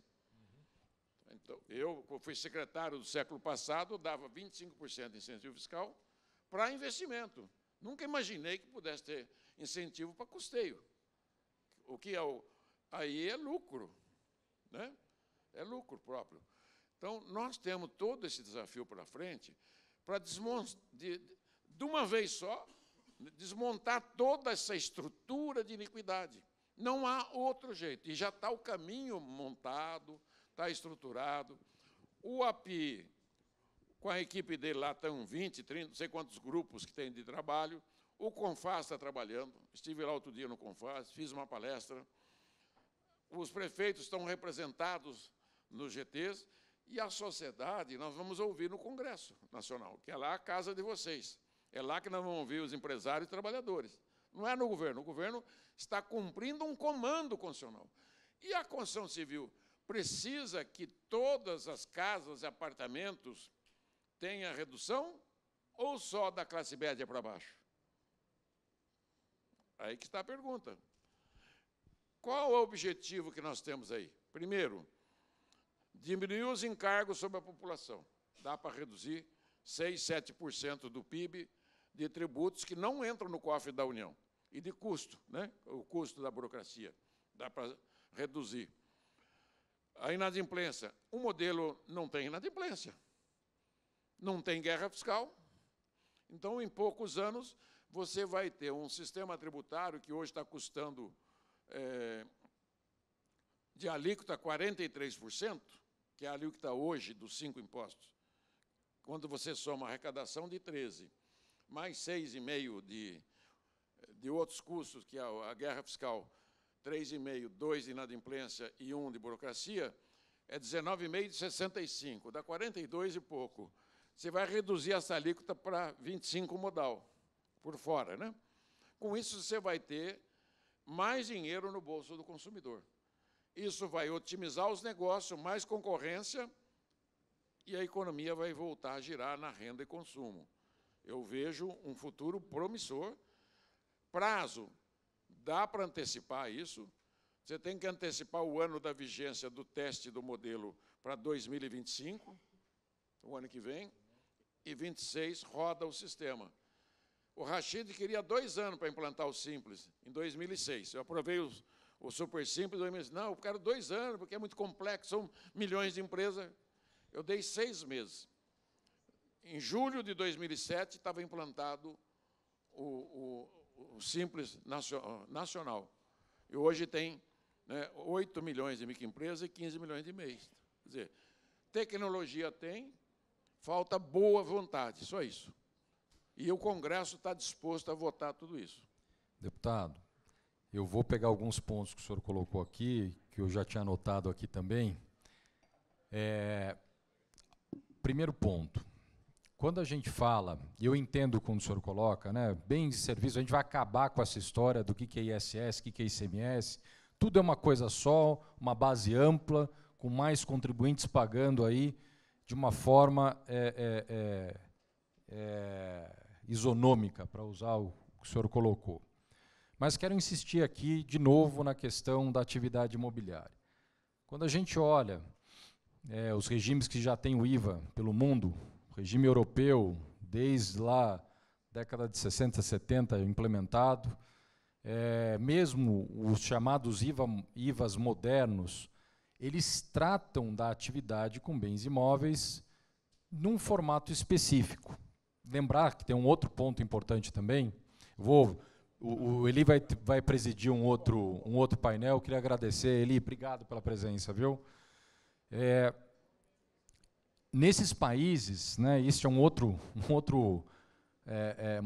Então, eu fui secretário do século passado, dava 25% de incentivo fiscal para investimento. Nunca imaginei que pudesse ter incentivo para custeio. O que aí é lucro, né? É lucro próprio. Então, nós temos todo esse desafio pela frente para, de uma vez só, desmontar toda essa estrutura de iniquidade. Não há outro jeito. E já está o caminho montado, está estruturado. O API, com a equipe dele lá, estão 20, 30, não sei quantos grupos que tem de trabalho. O CONFAS está trabalhando. Estive lá outro dia no CONFAS, fiz uma palestra. Os prefeitos estão representados nos GTs. E a sociedade nós vamos ouvir no Congresso Nacional, que é lá a casa de vocês. É lá que nós vamos ouvir os empresários e trabalhadores. Não é no governo. O governo está cumprindo um comando constitucional. E a construção civil precisa que todas as casas e apartamentos tenham redução ou só da classe média para baixo? Aí que está a pergunta. Qual é o objetivo que nós temos aí? Primeiro, diminuir os encargos sobre a população. Dá para reduzir 6%, 7% do PIB de tributos que não entram no cofre da União. E de custo, né? O custo da burocracia. Dá para reduzir. A inadimplência. O modelo não tem inadimplência. Não tem guerra fiscal. Então, em poucos anos, você vai ter um sistema tributário que hoje está custando de alíquota 43%, que é a alíquota hoje dos 5 impostos. Quando você soma a arrecadação de 13%, mais 6,5% de outros custos, que é a guerra fiscal, 3,5%, 2% de inadimplência e 1% de burocracia, é 19,5% de 65%, dá 42 e pouco. Você vai reduzir essa alíquota para 25% modal, por fora, né? Com isso, você vai ter mais dinheiro no bolso do consumidor. Isso vai otimizar os negócios, mais concorrência, e a economia vai voltar a girar na renda e consumo. Eu vejo um futuro promissor. Prazo, dá para antecipar isso. Você tem que antecipar o ano da vigência do teste do modelo para 2025, o ano que vem, e 26 roda o sistema. O Rachid queria 2 anos para implantar o Simples, em 2006. Eu aprovei o Super Simples, não, eu quero 2 anos, porque é muito complexo, são milhões de empresas. Eu dei 6 meses. Em julho de 2007, estava implantado o Simples nacional. E hoje tem 8 milhões de microempresas e 15 milhões de MEIs. Quer dizer, tecnologia tem, falta boa vontade, só isso. E o Congresso está disposto a votar tudo isso. Deputado, eu vou pegar alguns pontos que o senhor colocou aqui, que eu já tinha anotado aqui também. Primeiro ponto. Quando a gente fala, e eu entendo quando o senhor coloca, né, bens e serviços, a gente vai acabar com essa história do que é ISS, o que é ICMS, tudo é uma coisa só, uma base ampla, com mais contribuintes pagando aí de uma forma isonômica, para usar o que o senhor colocou. Mas quero insistir aqui, de novo, na questão da atividade imobiliária. Quando a gente olha os regimes que já têm o IVA pelo mundo, o regime europeu, desde lá, década de 60, 70, implementado, mesmo os chamados IVAs modernos, eles tratam da atividade com bens imóveis num formato específico. Lembrar que tem um outro ponto importante também, o Eli vai presidir um outro painel, eu queria agradecer, Eli, obrigado pela presença, viu? Nesses países, né, isso é uma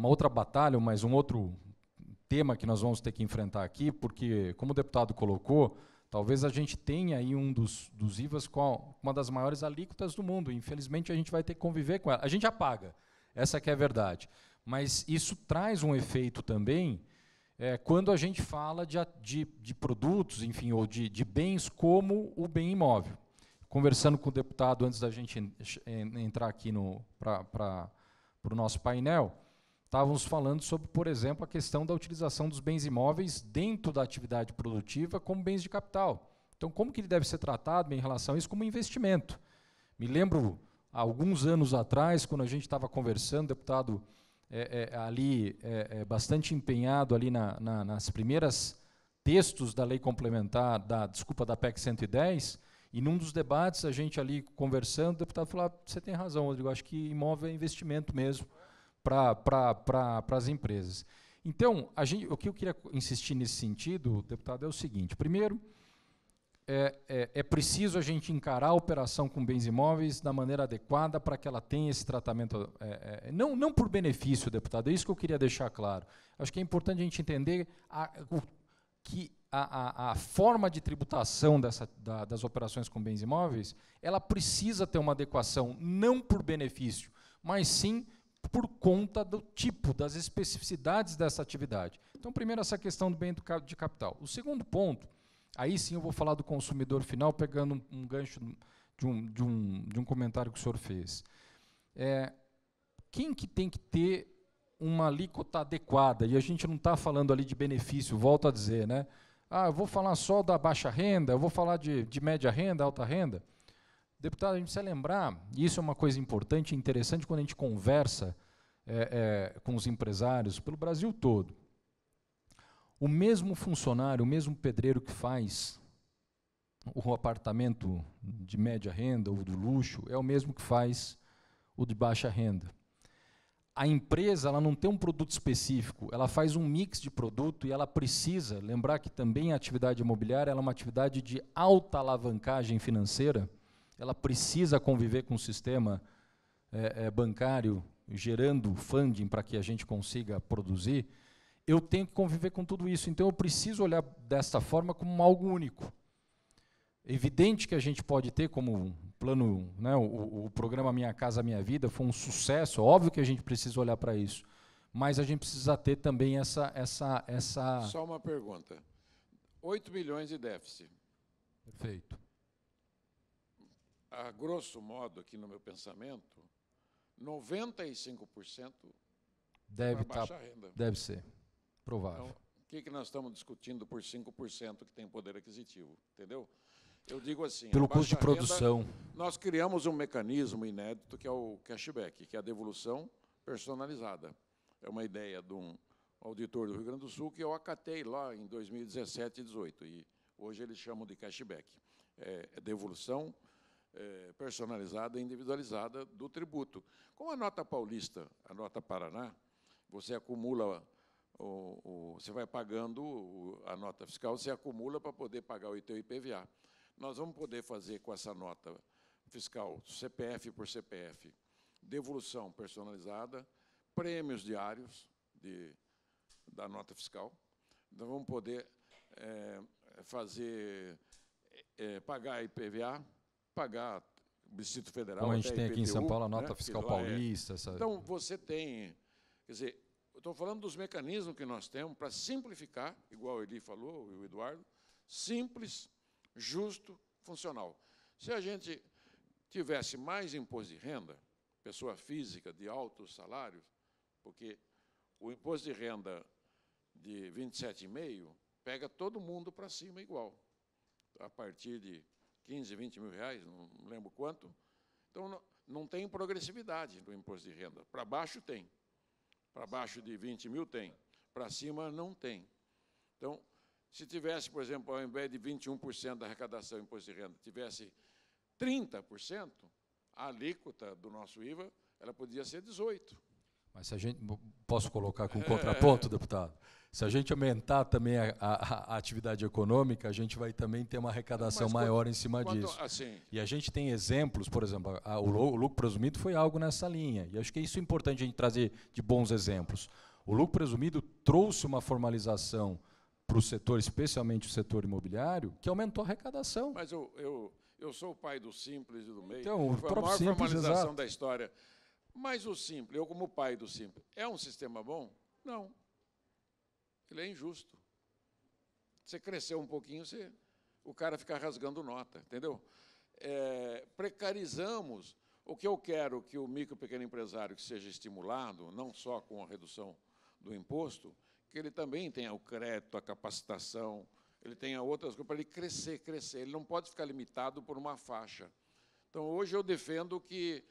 outra batalha, mas um outro tema que nós vamos ter que enfrentar aqui, porque, como o deputado colocou, talvez a gente tenha aí um dos IVAs com uma das maiores alíquotas do mundo. Infelizmente, a gente vai ter que conviver com ela. A gente já paga, essa que é a verdade. Mas isso traz um efeito também quando a gente fala de produtos, enfim, ou de bens como o bem imóvel. Conversando com o deputado antes da gente entrar aqui para o nosso painel, estávamos falando sobre, por exemplo, a questão da utilização dos bens imóveis dentro da atividade produtiva como bens de capital. Então, como que ele deve ser tratado em relação a isso como investimento? Me lembro, há alguns anos atrás, quando a gente estava conversando, o deputado bastante empenhado ali nas primeiras textos da lei complementar, da PEC 110, e num dos debates, a gente ali conversando, o deputado falou, você tem razão, Rodrigo, acho que imóvel é investimento mesmo para as empresas. Então, o que eu queria insistir nesse sentido, deputado, é o seguinte. Primeiro, é preciso a gente encarar a operação com bens imóveis da maneira adequada para que ela tenha esse tratamento, não por benefício, deputado, é isso que eu queria deixar claro. Acho que é importante a gente entender que a forma de tributação das operações com bens imóveis, ela precisa ter uma adequação, não por benefício, mas sim por conta do tipo, das especificidades dessa atividade. Então, primeiro, essa questão do bem de capital. O segundo ponto, aí sim eu vou falar do consumidor final, pegando um gancho de um comentário que o senhor fez. Quem que tem que ter uma alíquota adequada? E a gente não está falando ali de benefício, volto a dizer, né? Eu vou falar só da baixa renda, eu vou falar de média renda, alta renda. Deputado, a gente precisa lembrar, e isso é uma coisa importante e interessante quando a gente conversa com os empresários pelo Brasil todo. O mesmo funcionário, o mesmo pedreiro que faz o apartamento de média renda ou do luxo, é o mesmo que faz o de baixa renda. A empresa ela não tem um produto específico, ela faz um mix de produto e ela precisa, lembrar que também a atividade imobiliária ela é uma atividade de alta alavancagem financeira, ela precisa conviver com o sistema bancário, gerando funding para que a gente consiga produzir. Eu tenho que conviver com tudo isso, então eu preciso olhar desta forma como algo único. Evidente que a gente pode ter como plano, né, o programa Minha Casa Minha Vida foi um sucesso, óbvio que a gente precisa olhar para isso, mas a gente precisa ter também essa... Só uma pergunta. 8 bilhões de déficit. Perfeito. A grosso modo, aqui no meu pensamento, 95% deve para baixa renda. Deve ser, provável. Então, o que nós estamos discutindo por 5% que tem poder aquisitivo, entendeu? Eu digo assim... Pelo custo de produção. Renda, nós criamos um mecanismo inédito que é o cashback, que é a devolução personalizada. É uma ideia de um auditor do Rio Grande do Sul que eu acatei lá em 2017 e 2018, e hoje eles chamam de cashback. É devolução personalizada e individualizada do tributo. Com a nota paulista, a nota Paraná, você acumula, você vai pagando a nota fiscal, você acumula para poder pagar o ITU e IPVA. Nós vamos poder fazer com essa nota fiscal, CPF por CPF, devolução personalizada, prêmios diários da nota fiscal. Nós vamos poder pagar IPVA, pagar o Distrito Federal. Como a gente tem IPTU, aqui em São Paulo, a nota né, fiscal paulista. Então, você tem... Quer dizer, eu estou falando dos mecanismos que nós temos para simplificar, igual o Eli falou, e o Eduardo, simples, justo, funcional. Se a gente tivesse mais imposto de renda, pessoa física de altos salários, porque o imposto de renda de 27,5 pega todo mundo para cima igual, a partir de 15, 20 mil reais, não lembro quanto. Então, não tem progressividade no imposto de renda. Para baixo tem. Para baixo de 20 mil tem. Para cima não tem. Então, se tivesse, por exemplo, ao invés de 21% da arrecadação em imposto de renda, tivesse 30%, a alíquota do nosso IVA, ela podia ser 18%. Mas se a gente... Posso colocar com contraponto, deputado? Se a gente aumentar também a atividade econômica, a gente vai também ter uma arrecadação maior em cima disso. Assim, e a gente tem exemplos, por exemplo, o lucro presumido foi algo nessa linha. E acho que isso é importante a gente trazer de bons exemplos. O lucro presumido trouxe uma formalização para o setor, especialmente o setor imobiliário, que aumentou a arrecadação. Mas eu sou o pai do Simples e do MEI. Então, o foi a próprio maior Simples, formalização exato. da história. Mas o Simples, eu como pai do Simples, é um sistema bom? Não. Ele é injusto. Você cresceu um pouquinho, o cara fica rasgando nota, entendeu? Precarizamos. O que eu quero que o micro e pequeno empresário que seja estimulado, não só com a redução do imposto, que ele também tenha o crédito, a capacitação, ele tenha outras coisas para ele crescer. Ele não pode ficar limitado por uma faixa. Então, hoje eu defendo que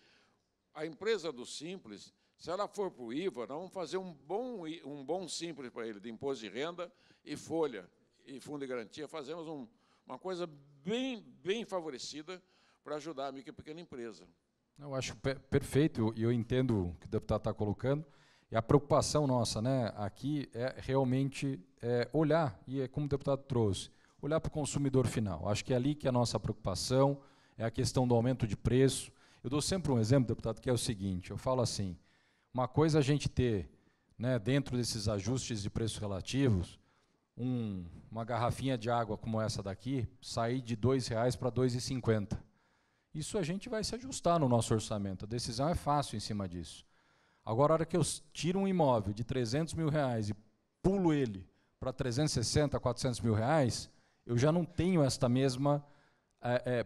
a empresa do Simples, se ela for para o IVA, nós vamos fazer um bom Simples para ele, de imposto de renda e folha, e fundo de garantia. Fazemos uma coisa bem favorecida para ajudar a micro e pequena empresa. Eu acho perfeito, e eu entendo o que o deputado está colocando. E a preocupação nossa, né, aqui é realmente olhar, e é como o deputado trouxe, olhar para o consumidor final. Acho que é ali que é a nossa preocupação, é a questão do aumento de preço. Eu dou sempre um exemplo, deputado, que é o seguinte, eu falo assim, uma coisa é a gente ter, né, dentro desses ajustes de preços relativos, uma garrafinha de água como essa daqui, sair de R$ 2,00 para R$ 2,50. Isso a gente vai se ajustar no nosso orçamento, a decisão é fácil em cima disso. Agora, a hora que eu tiro um imóvel de R$300 mil e pulo ele para 360, 400 mil reais, eu já não tenho esta mesma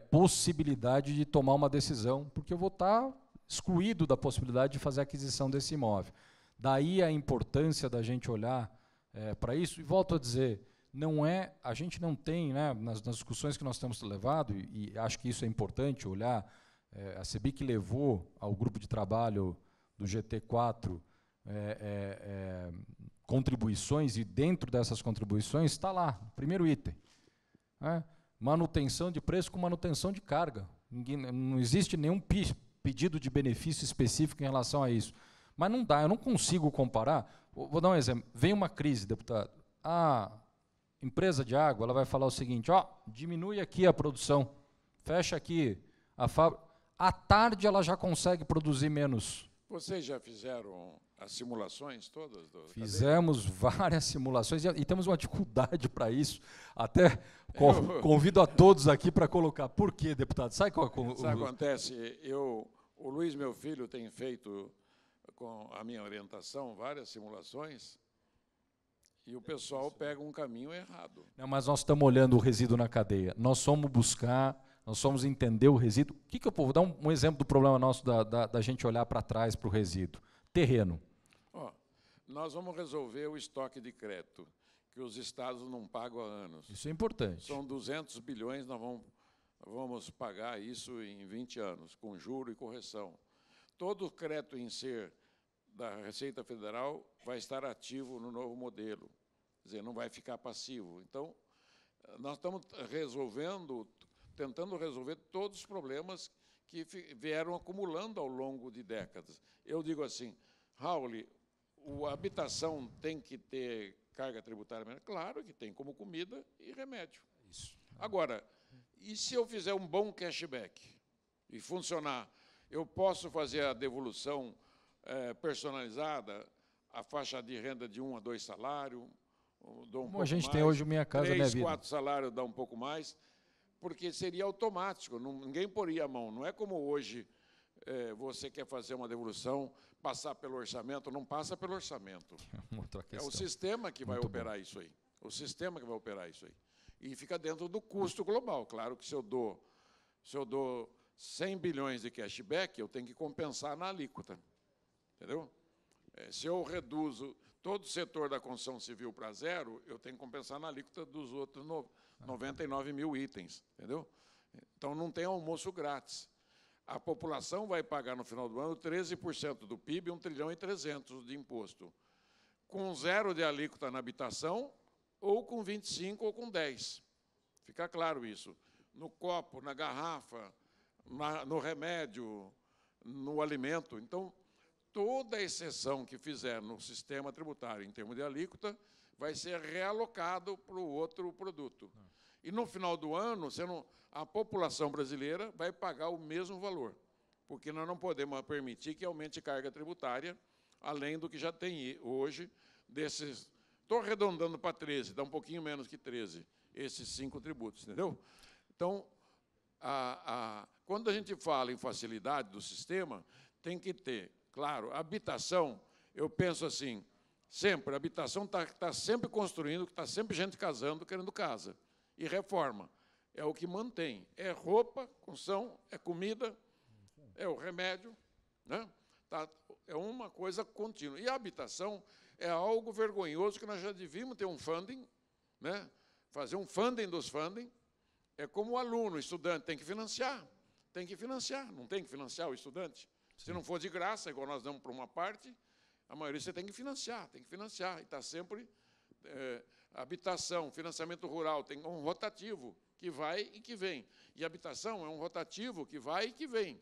possibilidade de tomar uma decisão, porque eu vou estar excluído da possibilidade de fazer a aquisição desse imóvel. Daí a importância da gente olhar para isso, e volto a dizer, a gente não tem, né, nas discussões que nós temos levado, e acho que isso é importante olhar, a CEBIC levou ao grupo de trabalho do GT4 contribuições, e dentro dessas contribuições está lá, o primeiro item, né, manutenção de preço com manutenção de carga. Não existe nenhum pedido de benefício específico em relação a isso. Mas não dá, eu não consigo comparar. Vou dar um exemplo. Vem uma crise, deputado. A empresa de água ela vai falar o seguinte, diminui aqui a produção, fecha aqui a fábrica. À tarde ela já consegue produzir menos. Vocês já fizeram as simulações todas? Fizemos várias simulações e temos uma dificuldade para isso. Até convido a todos aqui para colocar. Por quê, deputado? Sabe o que acontece? O Luiz, meu filho, tem feito, com a minha orientação, várias simulações, e o pessoal pega um caminho errado. Não, mas nós estamos olhando o resíduo na cadeia. Nós somos buscar, nós somos entender o resíduo. O que eu vou dar um exemplo do problema nosso da gente olhar para trás para o resíduo? Terreno. Nós vamos resolver o estoque de crédito, que os estados não pagam há anos. Isso é importante. São 200 bilhões, nós vamos pagar isso em 20 anos, com juro e correção. Todo o crédito em ser da Receita Federal vai estar ativo no novo modelo, quer dizer, não vai ficar passivo. Então, nós estamos tentando resolver todos os problemas que vieram acumulando ao longo de décadas. Eu digo assim, Raul, a habitação tem que ter carga tributária menor? Claro que tem, como comida e remédio. Isso. Agora, e se eu fizer um bom cashback e funcionar, eu posso fazer a devolução personalizada, a faixa de renda de 1 a 2 salários, dou como a gente tem hoje Minha Casa, 3, Minha Vida. 4 salários dá um pouco mais, porque seria automático, ninguém poria a mão. Não é como hoje, você quer fazer uma devolução, passar pelo orçamento, não passa pelo orçamento. É o sistema que vai operar isso aí. O sistema que vai operar isso aí. E fica dentro do custo global. Claro que se eu dou 100 bilhões de cashback, eu tenho que compensar na alíquota. Entendeu? Se eu reduzo todo o setor da construção civil para zero, eu tenho que compensar na alíquota dos outros 99 mil itens. Entendeu? Então, não tem almoço grátis. A população vai pagar, no final do ano, 13% do PIB, 1,3 trilhão de imposto. Com 0 de alíquota na habitação, ou com 25 ou com 10. Fica claro isso. No copo, na garrafa, no remédio, no alimento. Então, toda a exceção que fizer no sistema tributário em termos de alíquota vai ser realocado para o outro produto. E, no final do ano, a população brasileira vai pagar o mesmo valor, porque nós não podemos permitir que aumente carga tributária, além do que já tem hoje, desses... Estou arredondando para 13, dá um pouquinho menos que 13, esses 5 tributos, entendeu? Então, quando a gente fala em facilidade do sistema, tem que ter, claro, habitação, eu penso assim, Sempre. A habitação está sempre construindo, está sempre gente casando, querendo casa. E reforma. É o que mantém. É roupa, construção, é comida, é o remédio. Né? É uma coisa contínua. E a habitação é algo vergonhoso que nós já devíamos ter um funding, né? Fazer um funding dos funding. É como o aluno, o estudante, tem que financiar. Tem que financiar, não tem que financiar o estudante. Sim. Se não for de graça, igual nós damos para uma parte, a maioria você tem que financiar. E está sempre habitação, financiamento rural, tem um rotativo que vai e que vem. E habitação é um rotativo que vai e que vem.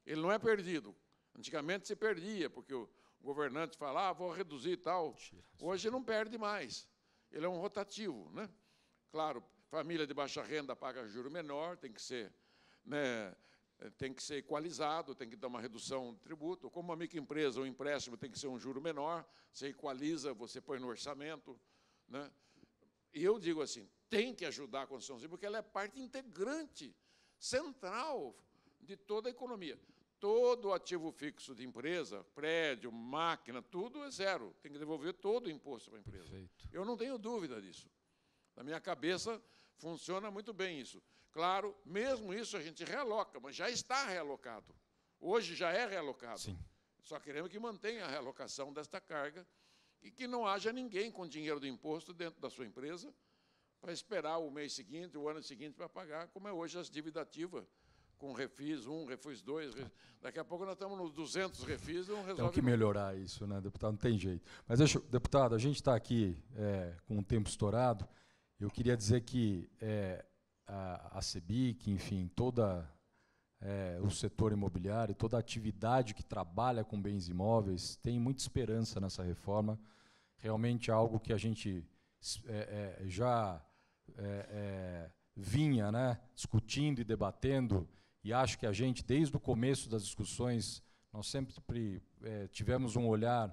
Ele não é perdido. Antigamente se perdia, porque o governante falava, vou reduzir e tal. Hoje não perde mais. Ele é um rotativo, né? Claro, família de baixa renda paga juro menor, tem que ser, né, tem que ser equalizado, tem que dar uma redução de tributo. Como uma microempresa, o empréstimo tem que ser um juro menor, você equaliza, você põe no orçamento. Né? E eu digo assim, tem que ajudar a construção civil, porque ela é parte integrante, central de toda a economia. Todo ativo fixo de empresa, prédio, máquina, tudo é zero. Tem que devolver todo o imposto para a empresa. Perfeito. Eu não tenho dúvida disso. Na minha cabeça, funciona muito bem isso. Claro, mesmo isso a gente realoca, mas já está realocado. Hoje já é realocado. Sim. Só queremos que mantenha a realocação desta carga e que não haja ninguém com dinheiro do imposto dentro da sua empresa para esperar o mês seguinte, o ano seguinte para pagar, como é hoje as dívidas ativas, com refis 1, refis 2. Daqui a pouco nós estamos nos 200 refis e não resolve. Tem que melhorar isso, né, deputado? Não tem jeito. Mas, deputado, a gente está aqui com o tempo estourado. Eu queria dizer que a CEBIC, enfim, toda o setor imobiliário, toda a atividade que trabalha com bens imóveis, tem muita esperança nessa reforma. Realmente é algo que a gente já vinha, né, discutindo e debatendo, e acho que a gente, desde o começo das discussões, nós sempre tivemos um olhar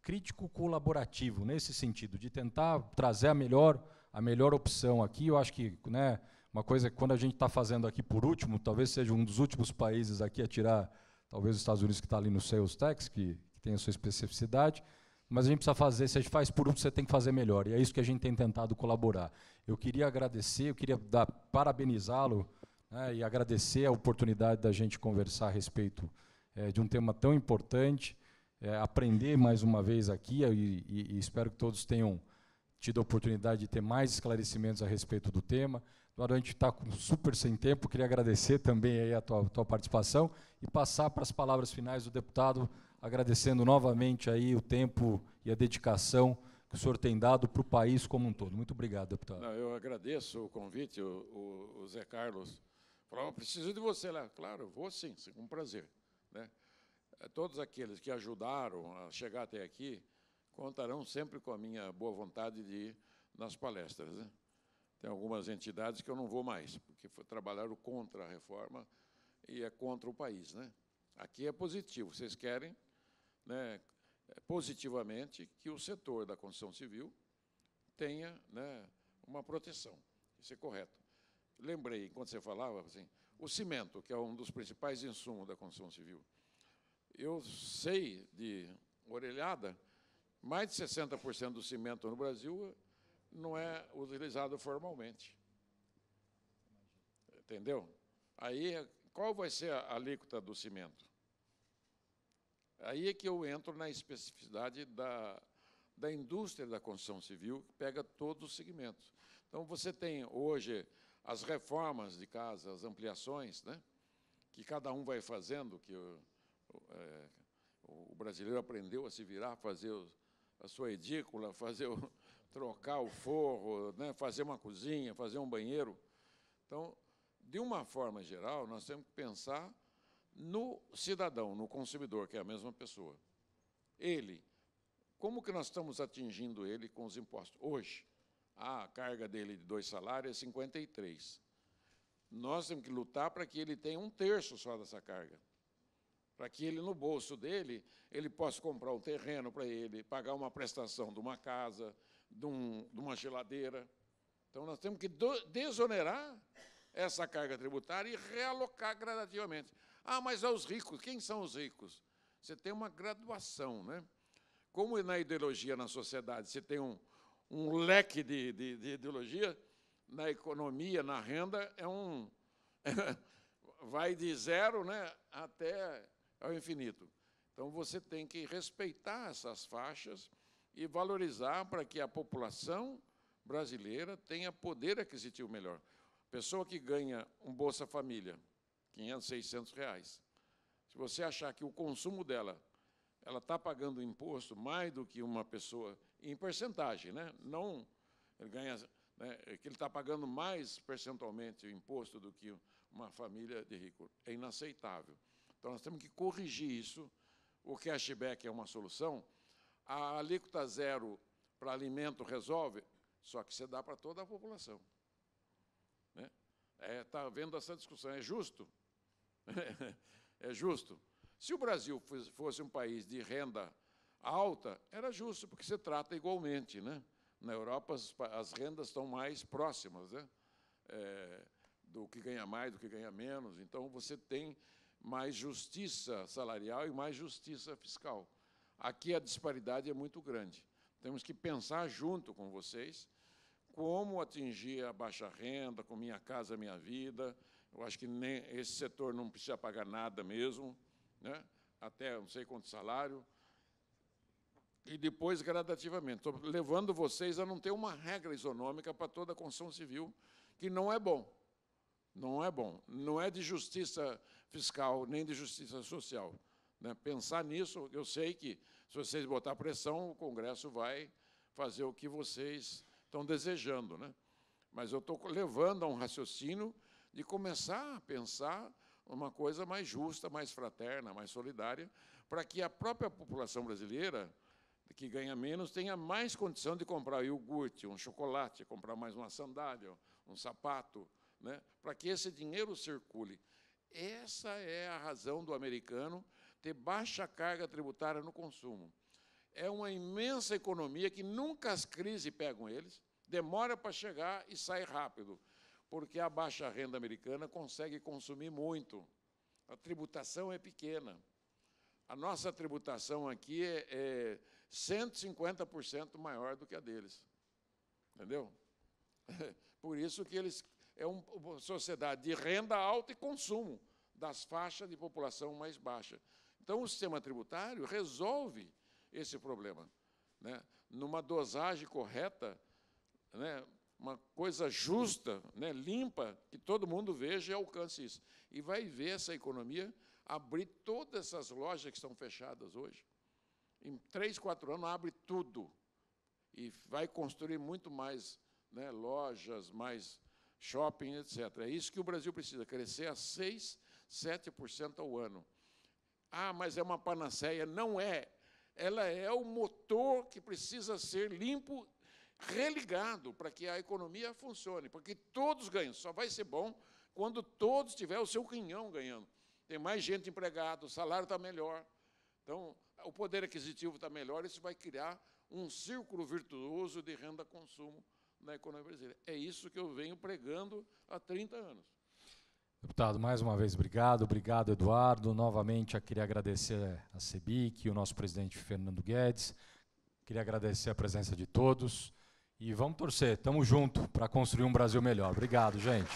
crítico colaborativo, nesse sentido, de tentar trazer a melhor opção aqui. Eu acho que, né, uma coisa que quando a gente está fazendo aqui por último, talvez seja um dos últimos países aqui a tirar, talvez os Estados Unidos, que está ali no sales tax, que tem a sua especificidade, mas a gente precisa fazer, se a gente faz por último, você tem que fazer melhor, e é isso que a gente tem tentado colaborar. Eu queria agradecer, eu queria parabenizá-lo, né, e agradecer a oportunidade da gente conversar a respeito de um tema tão importante, aprender mais uma vez aqui, e espero que todos tenham tido a oportunidade de ter mais esclarecimentos a respeito do tema. Agora a gente está super sem tempo, queria agradecer também aí a tua participação e passar para as palavras finais do deputado, agradecendo novamente aí o tempo e a dedicação que o senhor tem dado para o país como um todo. Muito obrigado, deputado. Não, eu agradeço o convite, o Zé Carlos falou, preciso de você lá. Claro, eu vou sim, com prazer. Né? Todos aqueles que ajudaram a chegar até aqui contarão sempre com a minha boa vontade de ir nas palestras. Né? Tem algumas entidades que eu não vou mais, porque trabalharam contra a reforma e é contra o país. Né? Aqui é positivo, vocês querem, né, positivamente que o setor da construção civil tenha, né, uma proteção. Isso é correto. Lembrei, enquanto você falava, assim, o cimento, que é um dos principais insumos da construção civil. Eu sei, de orelhada, mais de 60% do cimento no Brasil não é utilizado formalmente. Entendeu? Aí, qual vai ser a alíquota do cimento? Aí é que eu entro na especificidade da indústria da construção civil, que pega todos os segmentos. Então, você tem hoje as reformas de casa, as ampliações, né, que cada um vai fazendo, que o brasileiro aprendeu a se virar, fazer a sua edícula, trocar o forro, né, fazer uma cozinha, fazer um banheiro. Então, de uma forma geral, nós temos que pensar no cidadão, no consumidor, que é a mesma pessoa. Ele, como que nós estamos atingindo ele com os impostos? Hoje, a carga dele de 2 salários é 53. Nós temos que lutar para que ele tenha 1/3 só dessa carga. Para que ele, no bolso dele, ele possa comprar um terreno para ele, pagar uma prestação de uma casa, de uma geladeira. Então, nós temos que desonerar essa carga tributária e realocar gradativamente. Ah, mas é os ricos. Quem são os ricos? Você tem uma graduação, né? como na ideologia na sociedade você tem um leque de ideologia, na economia, na renda, vai de zero, né, até ao infinito. Então, você tem que respeitar essas faixas e valorizar para que a população brasileira tenha poder aquisitivo melhor. Pessoa que ganha um Bolsa Família, 500, 600 reais, se você achar que o consumo dela, ela está pagando imposto mais do que uma pessoa, em percentagem, né? Não, ele ganha, né, que ele está pagando mais percentualmente o imposto do que uma família de rico. É inaceitável. Então, nós temos que corrigir isso. O cashback é uma solução. A alíquota zero para alimento resolve, só que você dá para toda a população. Está havendo essa discussão. É justo? É justo. Se o Brasil fosse um país de renda alta, era justo, porque você trata igualmente, né? Na Europa, as rendas estão mais próximas, né? Do que ganha mais, do que ganha menos. Então, você tem mais justiça salarial e mais justiça fiscal. Aqui a disparidade é muito grande. Temos que pensar junto com vocês como atingir a baixa renda, com Minha Casa Minha Vida. Eu acho que nem esse setor não precisa pagar nada mesmo, né? Até não sei quanto salário. E depois, gradativamente. Estou levando vocês a não ter uma regra isonômica para toda a construção civil, que não é bom. Não é bom. Não é de justiça fiscal, nem de justiça social. Né? Pensar nisso, eu sei que, se vocês botar pressão, o Congresso vai fazer o que vocês estão desejando. Né? Mas eu estou levando a um raciocínio de começar a pensar uma coisa mais justa, mais fraterna, mais solidária, para que a própria população brasileira, que ganha menos, tenha mais condição de comprar iogurte, um chocolate, comprar mais uma sandália, um sapato, né, para que esse dinheiro circule. Essa é a razão do americano ter baixa carga tributária no consumo. É uma imensa economia que nunca as crises pegam eles, demora para chegar e sai rápido, porque a baixa renda americana consegue consumir muito. A tributação é pequena. A nossa tributação aqui é 150% maior do que a deles. Entendeu? Por isso que eles... É uma sociedade de renda alta e consumo das faixas de população mais baixa. Então, o sistema tributário resolve esse problema, né? Numa dosagem correta, né? Uma coisa justa, né? Limpa, que todo mundo veja e alcance isso. E vai ver essa economia abrir todas essas lojas que estão fechadas hoje. Em 3, 4 anos, abre tudo. E vai construir muito mais, né, lojas, mais shopping, etc. É isso que o Brasil precisa, crescer a 6%, 7% ao ano. Ah, mas é uma panaceia. Não é. Ela é o motor que precisa ser limpo, religado, para que a economia funcione, porque todos ganham. Só vai ser bom quando todos tiverem o seu quinhão ganhando. Tem mais gente empregada, o salário está melhor. Então, o poder aquisitivo está melhor, isso vai criar um círculo virtuoso de renda-consumo na economia brasileira. É isso que eu venho pregando há 30 anos. Deputado, mais uma vez, obrigado. Obrigado, Eduardo. Novamente, eu queria agradecer a CEBIC, o nosso presidente Fernando Guedes. Queria agradecer a presença de todos. E vamos torcer, estamos juntos para construir um Brasil melhor. Obrigado, gente.